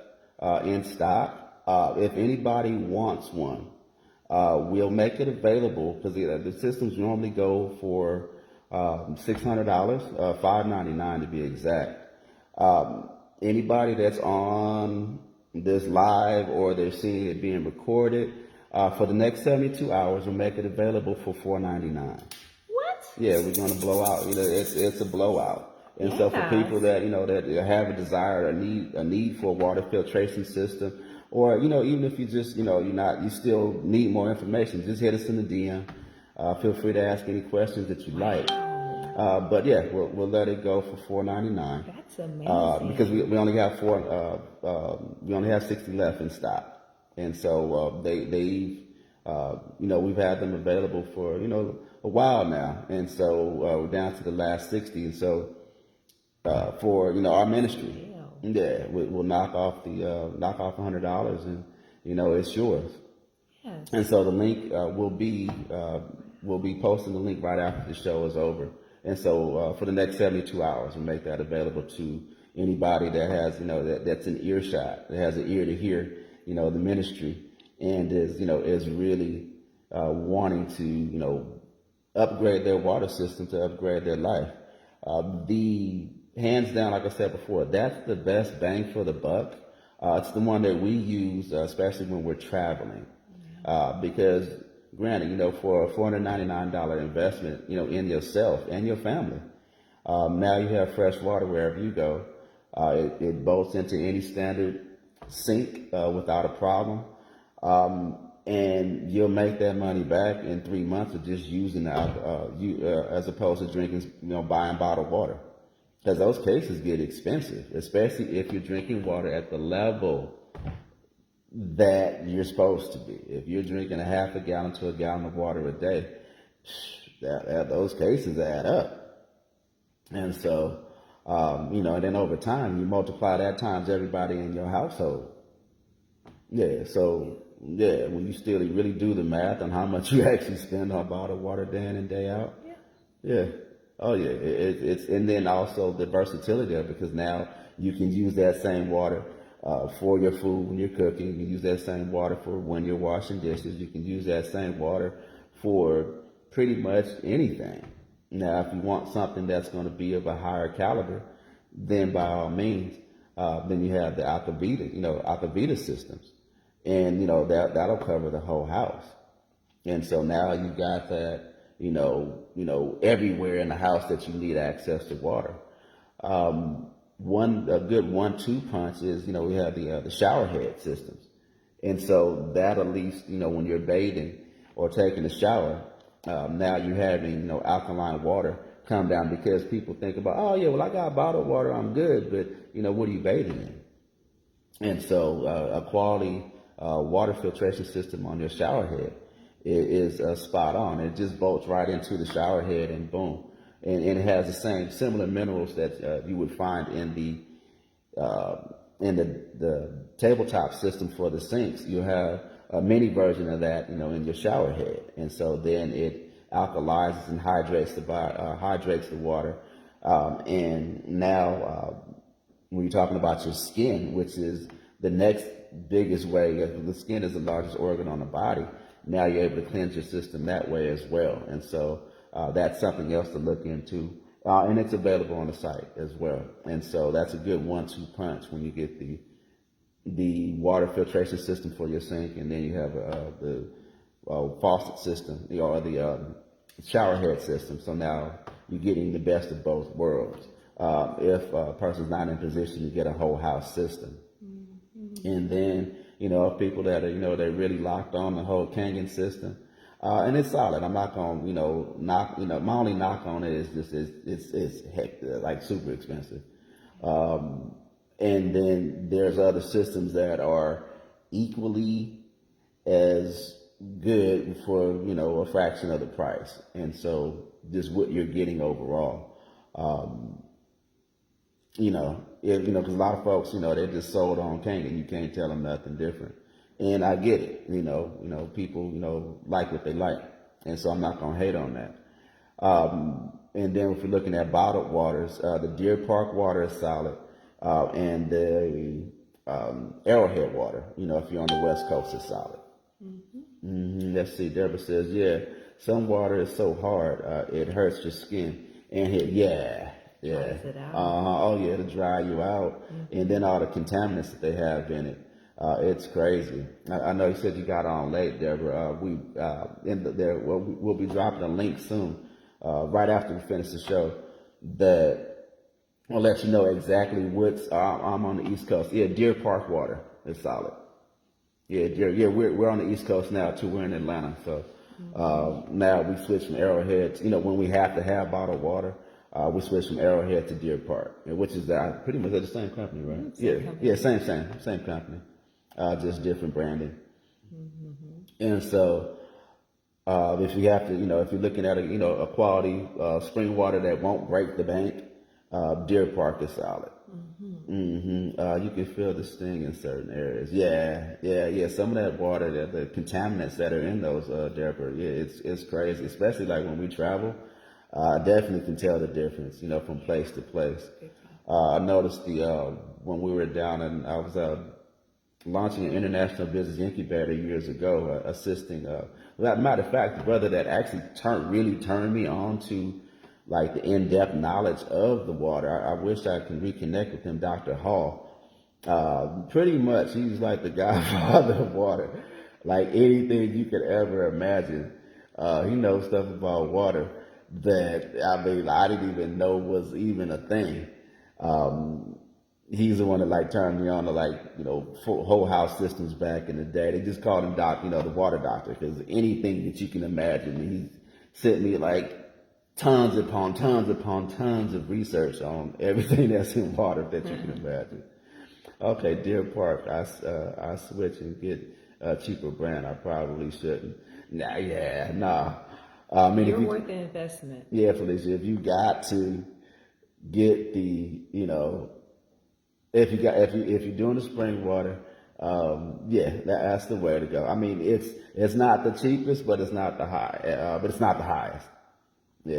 in stock. If anybody wants one, we'll make it available because the systems normally go for $600, $599 to be exact. Anybody that's on this live or they're seeing it being recorded, for the next 72 hours, we'll make it available for $499. What? Yeah, we're gonna blow out. It's a blowout. And so for people that that have a desire, a need for a water filtration system, or even if you just you still need more information, just hit us in the DM. Feel free to ask any questions that you like. But yeah, we'll let it go for $499. That's amazing. Because we only have we only have 60 left in stock, and so we've had them available for a while now, and so we're down to the last 60, and so. For our ministry, yeah, we'll knock off $100, and it's yours. Yes. And so the link we'll be posting the link right after the show is over. And so for the next 72 hours, we'll make that available to anybody that has that's an earshot, that has an ear to hear the ministry, and is really wanting to upgrade their water system, to upgrade their life. The hands down, like I said before, that's the best bang for the buck. It's the one that we use, especially when we're traveling, because granted, for a $499 investment, in yourself and your family, now you have fresh water wherever you go. It bolts into any standard sink without a problem, and you'll make that money back in 3 months of just using as opposed to drinking, buying bottled water. Because those cases get expensive, especially if you're drinking water at the level that you're supposed to be. If you're drinking a half a gallon to a gallon of water a day, those cases add up. And so, and then over time, you multiply that times everybody in your household. Yeah, so, yeah, when you still really do the math on how much you actually spend on bottled water day in and day out, yeah. Oh yeah, it's and then also the versatility of it, because now you can use that same water for your food when you're cooking. You can use that same water for when you're washing dishes. You can use that same water for pretty much anything. Now, if you want something that's going to be of a higher caliber, then by all means, then you have the Alkavita systems, and that'll cover the whole house. And so now you got that. Everywhere in the house that you need access to water. A good 1-2 punch is, we have the shower head systems. And so that at least, when you're bathing or taking a shower, now you're having, alkaline water come down, because people think about, oh yeah, well I got bottled water, I'm good, but what are you bathing in? And so a quality water filtration system on your shower head is spot on. It just bolts right into the shower head, and boom. And it has the similar minerals that you would find in the tabletop system for the sinks. You have a mini version of that, in your shower head. And so then it alkalizes and hydrates the water. And now when you're talking about your skin, which is the next biggest way, the skin is the largest organ on the body. Now you're able to cleanse your system that way as well. And so that's something else to look into. And it's available on the site as well. And so that's a good 1-2 punch when you get the water filtration system for your sink, and then you have faucet system, or the shower head system. So now you're getting the best of both worlds. If a person's not in position to get a whole house system. And then, people that are, they're really locked on the whole Kangen system. And it's solid. I'm not going to, knock, my only knock on it is just, it's heck, like super expensive. And then there's other systems that are equally as good for, a fraction of the price. And so just what you're getting overall. Because a lot of folks, they're just sold on Kangen. You can't tell them nothing different. And I get it, people, like what they like. And so I'm not going to hate on that. And then if you're looking at bottled waters, the Deer Park water is solid. And the Arrowhead water, if you're on the West Coast, is solid. Let's see, Deborah says, yeah, some water is so hard, it hurts your skin. And yeah. Oh yeah, it'll dry you out. And then all the contaminants that they have in it. It's crazy. I know you said you got on late, Deborah. We'll be dropping a link soon, right after we finish the show, that will let you know exactly what's. I'm on the East Coast. Yeah, Deer Park water is solid. Yeah, we're on the East Coast now too. We're in Atlanta, so now we switch from Arrowhead. When we have to have bottled water, we switch from Arrowhead to Deer Park, which is pretty much the same company, right? Same company. Just different branding. And so, if you have to, if you're looking at a quality spring water that won't break the bank, Deer Park is solid. You can feel the sting in certain areas. Yeah. Some of that water, the contaminants that are in those, Deborah, it's crazy. Especially like when we travel, I definitely can tell the difference, from place to place. I noticed when we were down and I was launching an international business incubator years ago, assisting. Matter of fact, the brother that actually really turned me on to like the in-depth knowledge of the water. I wish I can reconnect with him, Dr. Hall. Pretty much, he's like the godfather of water. Like anything you could ever imagine. He knows stuff about water that I didn't even know was even a thing. He's the one that turned me on to whole house systems back in the day. They just called him the water doctor, because anything that you can imagine, he sent me tons upon tons upon tons of research on everything that's in water that you can imagine. Okay, Deer Park, I switch and get a cheaper brand. I probably shouldn't. Nah. You're worth the investment. Yeah, Felicia, if you got to get the, if you're doing the spring water, that's the way to go. I mean, it's not the cheapest, but it's not the highest. Yeah,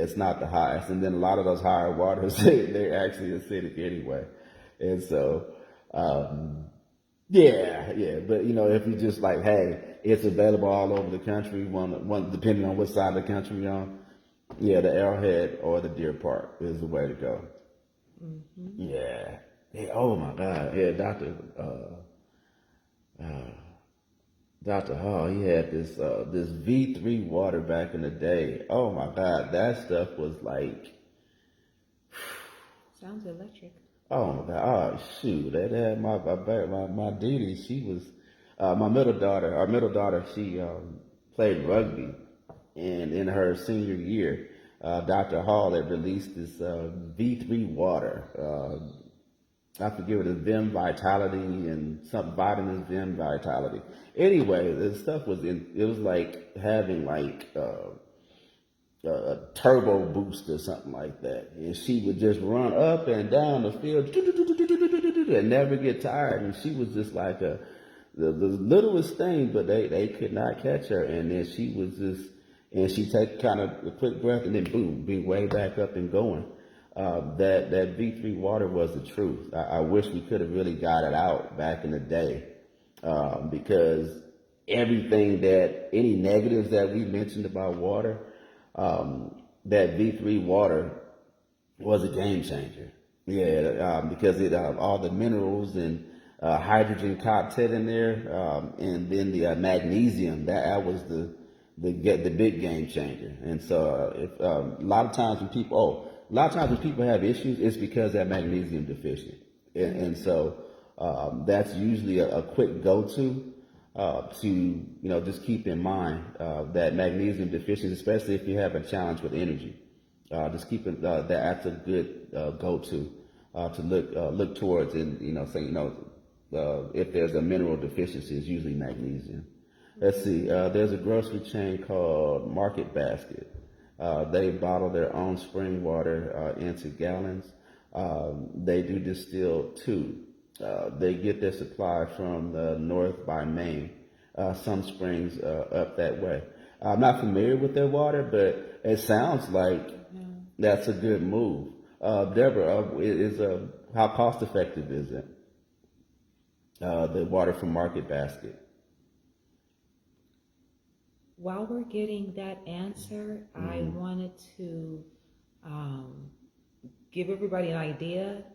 it's not the highest. And then a lot of those higher waters, they're actually acidic anyway. And so, but if you just hey, it's available all over the country, one depending on what side of the country you're on, the Arrowhead or the Deer Park is the way to go. Yeah. Oh my God. Yeah, Dr. Hall, he had this V3 water back in the day. Oh my God, that stuff was sounds electric. Oh my God, oh shoot, that had my Didi. She was my middle daughter. Our middle daughter, she played rugby, and in her senior year, Dr. Hall had released this V3 water. I forget what it is, Vim Vitality and some vitamins, Vim Vitality. Anyway, the stuff was it was like having a turbo boost or something like that. And she would just run up and down the field and never get tired. And she was just like the littlest thing, but they could not catch her. And then she was just, and she'd take kind of a quick breath and then boom, be way back up and going. That V3 water was the truth. I wish we could have really got it out back in the day, because any negatives that we mentioned about water, that V3 water was a game changer. Yeah, because it all the minerals and hydrogen content in there, and then the magnesium. That was the big game changer. And so, if a lot of times when people have issues, it's because they're magnesium deficient, and so that's usually a quick go-to to just keep in mind that magnesium deficiency, especially if you have a challenge with energy. Just keep it that's a good go-to to look towards, and if there's a mineral deficiency, it's usually magnesium. Let's see. There's a grocery chain called Market Basket. They bottle their own spring water into gallons. They do distill too. They get their supply from the north by Maine. Some springs up that way. I'm not familiar with their water, but it sounds like that's a good move. Deborah, how cost effective is it? The water from Market Basket. While we're getting that answer, I wanted to give everybody an idea.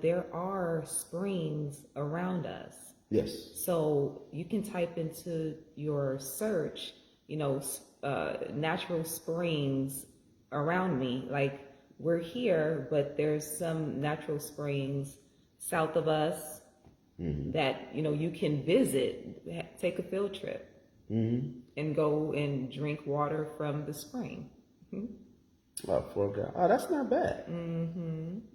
There are springs around us. Yes. So you can type into your search, natural springs around me. Like, we're here, but there's some natural springs south of us that, you can visit, take a field trip. And go and drink water from the spring. Oh, oh, that's not bad.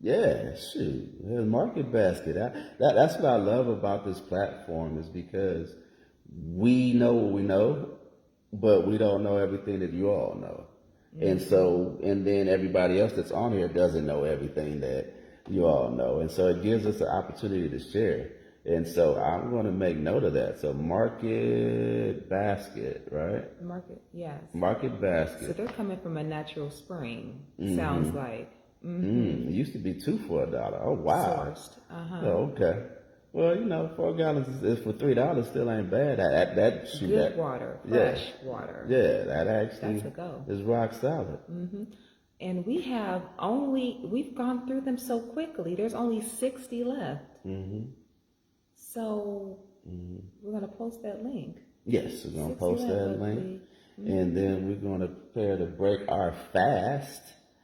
Yeah, shoot. Yeah, Market Basket. That's what I love about this platform, is because we know what we know, but we don't know everything that you all know. And then everybody else that's on here doesn't know everything that you all know. And so it gives us an opportunity to share. And so I'm going to make note of that. So Market Basket, right? Yes. Market Basket. So they're coming from a natural spring, sounds like. It used to be 2 for $1. Oh, wow. Sourced. Oh, okay. Well, 4 gallons is for $3 still ain't bad. Good water, fresh water. Yeah, that actually That's a go. is rock solid. And we've gone through them so quickly. There's only 60 left. So we're going to post that link. Yes, we're going to post that link. And then we're going to prepare to break our fast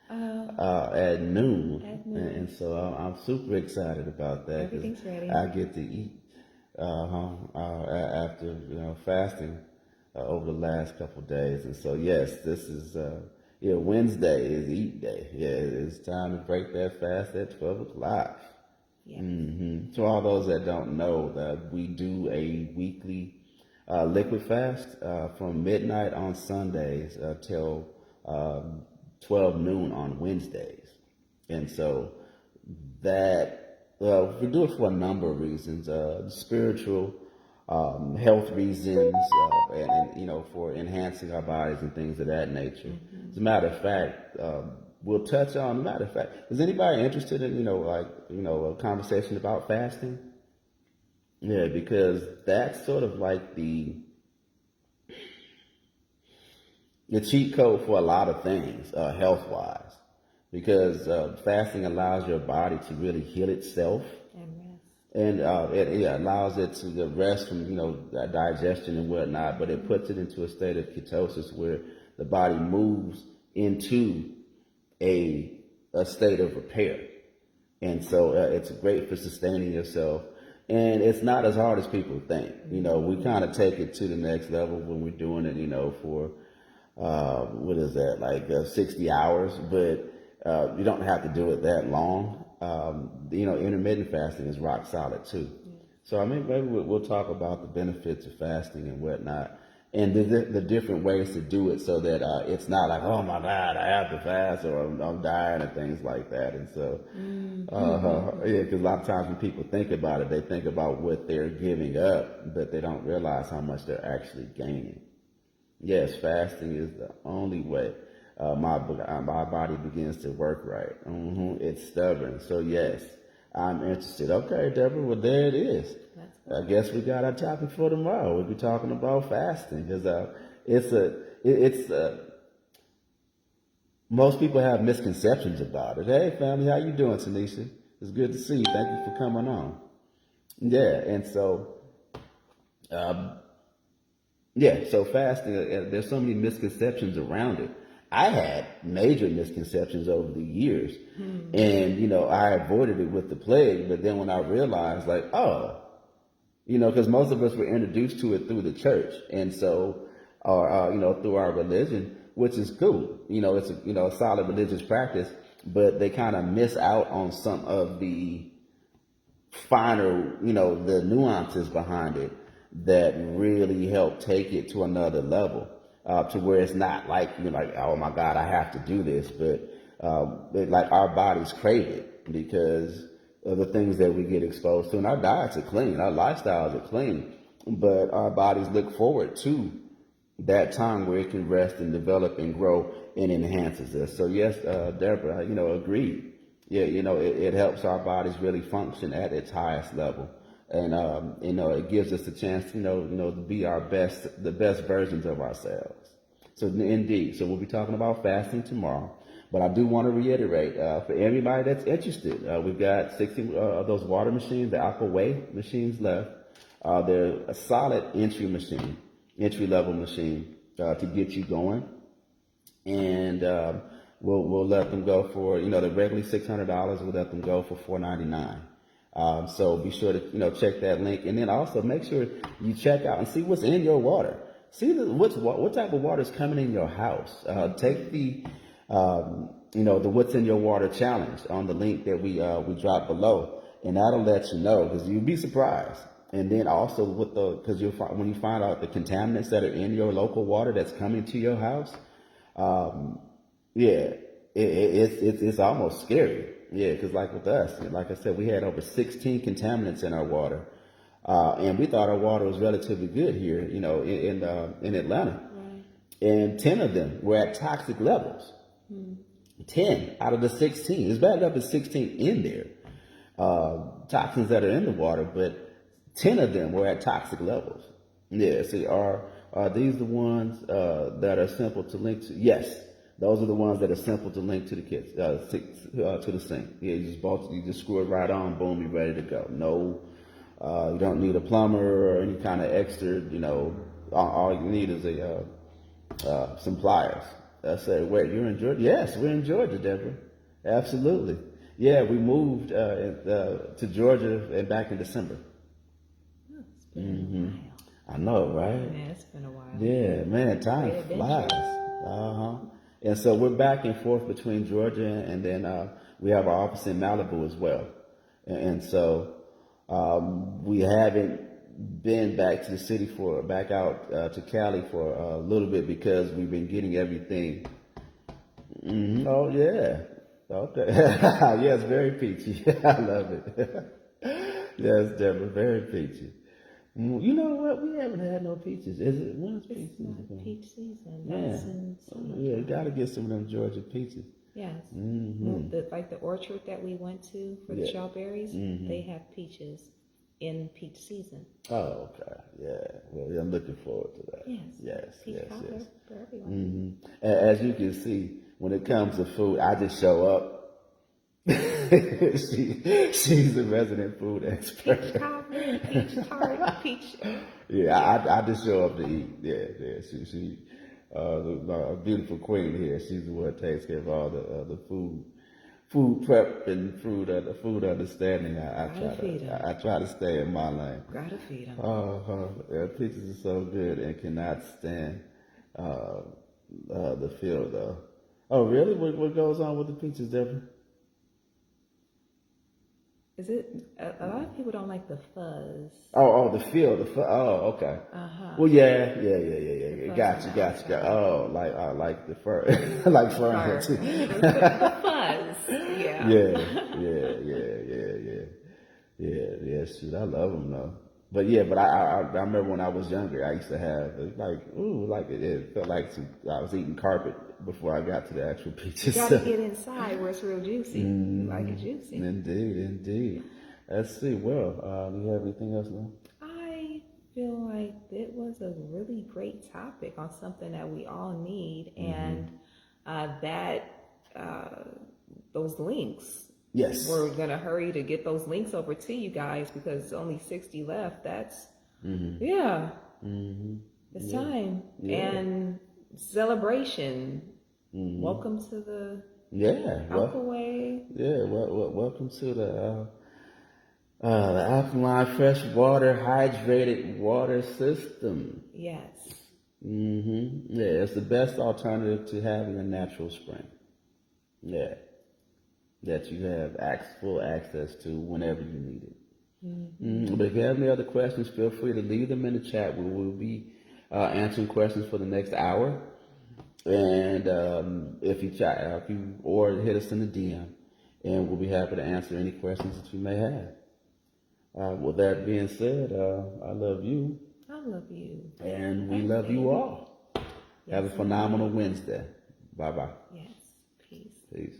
at noon. And so I'm super excited about that. Everything's ready. I get to eat after fasting over the last couple of days. And so, yes, this is Wednesday is eat day. Yeah, it's time to break that fast at 12 o'clock. Yes. To all those that don't know, that we do a weekly liquid fast from midnight on Sundays till 12 noon on Wednesdays. And so that we do it for a number of reasons, spiritual, health reasons, and for enhancing our bodies and things of that nature. As a matter of fact, we'll touch on. Matter of fact, is anybody interested in a conversation about fasting? Yeah, because that's sort of like the cheat code for a lot of things, health wise, because fasting allows your body to really heal itself. And it allows it to rest from digestion and whatnot, but it puts it into a state of ketosis where the body moves into a state of repair. And so it's great for sustaining yourself. And it's not as hard as people think. We kind of take it to the next level when we're doing it, for, what is that, like 60 hours. But you don't have to do it that long. Intermittent fasting is rock solid too. So maybe we'll talk about the benefits of fasting and whatnot, and the different ways to do it, so that it's not like, oh my God, I have to fast, or I'm dying, and things like that. And so, because a lot of times when people think about it, they think about what they're giving up, but they don't realize how much they're actually gaining. Yes, fasting is the only way my body begins to work right. It's stubborn. So yes, I'm interested. Okay, Deborah, well, there it is. I guess we got our topic for tomorrow. We'll be talking about fasting, because most people have misconceptions about it. Hey, family, how you doing, Tanisha? It's good to see you. Thank you for coming on. Yeah, and so Yeah, so fasting, there's so many misconceptions around it. I had major misconceptions over the years, and I avoided it with the plague. But then when I realized, like, oh, because most of us were introduced to it through the church, and so, or through our religion, which is cool. It's a solid religious practice, but they kind of miss out on some of the finer, the nuances behind it that really help take it to another level, to where it's not like like, oh my God, I have to do this, but like our bodies crave it because of the things that we get exposed to, and our diets are clean, our lifestyles are clean, but our bodies look forward to that time where it can rest and develop and grow and enhances us. So yes, Deborah, agreed. Yeah, it helps our bodies really function at its highest level, and it gives us a chance, to be the best versions of ourselves. So indeed, so we'll be talking about fasting tomorrow. But I do want to reiterate, for everybody that's interested, we've got 60 of those water machines, the Aqua Way machines left. They're a solid entry level machine to get you going, and we'll let them go for the regularly $600. We'll let them go for $499. So be sure to check that link, and then also make sure you check out and see what's in your water. See what type of water is coming in your house. Take the the What's in Your Water challenge on the link that we drop below, and that'll let you know, because you'll be surprised. And then also because when you find out the contaminants that are in your local water that's coming to your house, yeah, it's almost scary. Yeah, because like with us, like I said, we had over 16 contaminants in our water, and we thought our water was relatively good here, in Atlanta. Right. And 10 of them were at toxic levels. 10 out of the 16. It's bad enough there's 16 in there, toxins that are in the water, but 10 of them were at toxic levels. Yeah, see, are these the ones that are simple to link to? Yes, those are the ones that are simple to link to the kids, to the sink. Yeah, you just screw it right on, boom, you're ready to go. No, you don't need a plumber or any kind of extra, all you need is some pliers. I said, wait, you're in Georgia? Yes, we're in Georgia, Deborah. Absolutely. Yeah, we moved to Georgia back in December. It's been a while. I know, right? Yeah, it's been a while. Yeah, man, time flies. And so we're back and forth between Georgia, and then we have our office in Malibu as well. And so we haven't been back to the city back out to Cali for a little bit because we've been getting everything. Oh yeah, okay. Yes, very peachy. I love it. Yes, Deborah, very peachy. You know what? We haven't had no peaches. Is it? When's peach season? It's not peach season. Yeah. That's in summertime. Yeah, you gotta get some of them Georgia peaches. Yes. Like the orchard that we went to for the strawberries, they have peaches in peach season. Oh, okay. Yeah. Well, I'm looking forward to that. Yes. Peach cobbler for everyone. As you can see, when it comes to food, I just show up. She's a resident food expert. Peach cobbler, peach tart, peach. Yeah, I just show up to eat. Yeah. She the beautiful queen here. She's the one that takes care of all the food prep and food understanding. I try to stay in my lane. Gotta feed them. Peaches are so good and cannot stand the field though. Oh really? What goes on with the peaches, Deborah? Is it a lot of people don't like the fuzz? Oh, the feel, the fuzz. Oh, okay. Well, yeah. Gotcha. Oh, like the fur, like fur. The fuzz. Yeah. Shoot, I love them though. But I remember when I was younger, I used to have it felt like I was eating carpet before I got to the actual peaches. You gotta get inside where it's real juicy. You like it juicy. Indeed. Let's see. Well, do you have anything else now? I feel like it was a really great topic on something that we all need, and those links. Yes. We're going to hurry to get those links over to you guys because only 60 left. That's, yeah. It's time. Yeah. And celebration. Welcome to the Yeah. Alkaline. Yeah. Welcome to the Alkaline fresh water hydrated water system. Yes. Yeah, it's the best alternative to having a natural spring. Yeah, that you have full access to whenever you need it. But if you have any other questions, feel free to leave them in the chat. We will be answering questions for the next hour. And if you or hit us in the DM, and we'll be happy to answer any questions that you may have. With that being said, I love you. I love you. And we love you all. Yes, Have a phenomenal Wednesday. Bye-bye. Yes. Peace. Peace.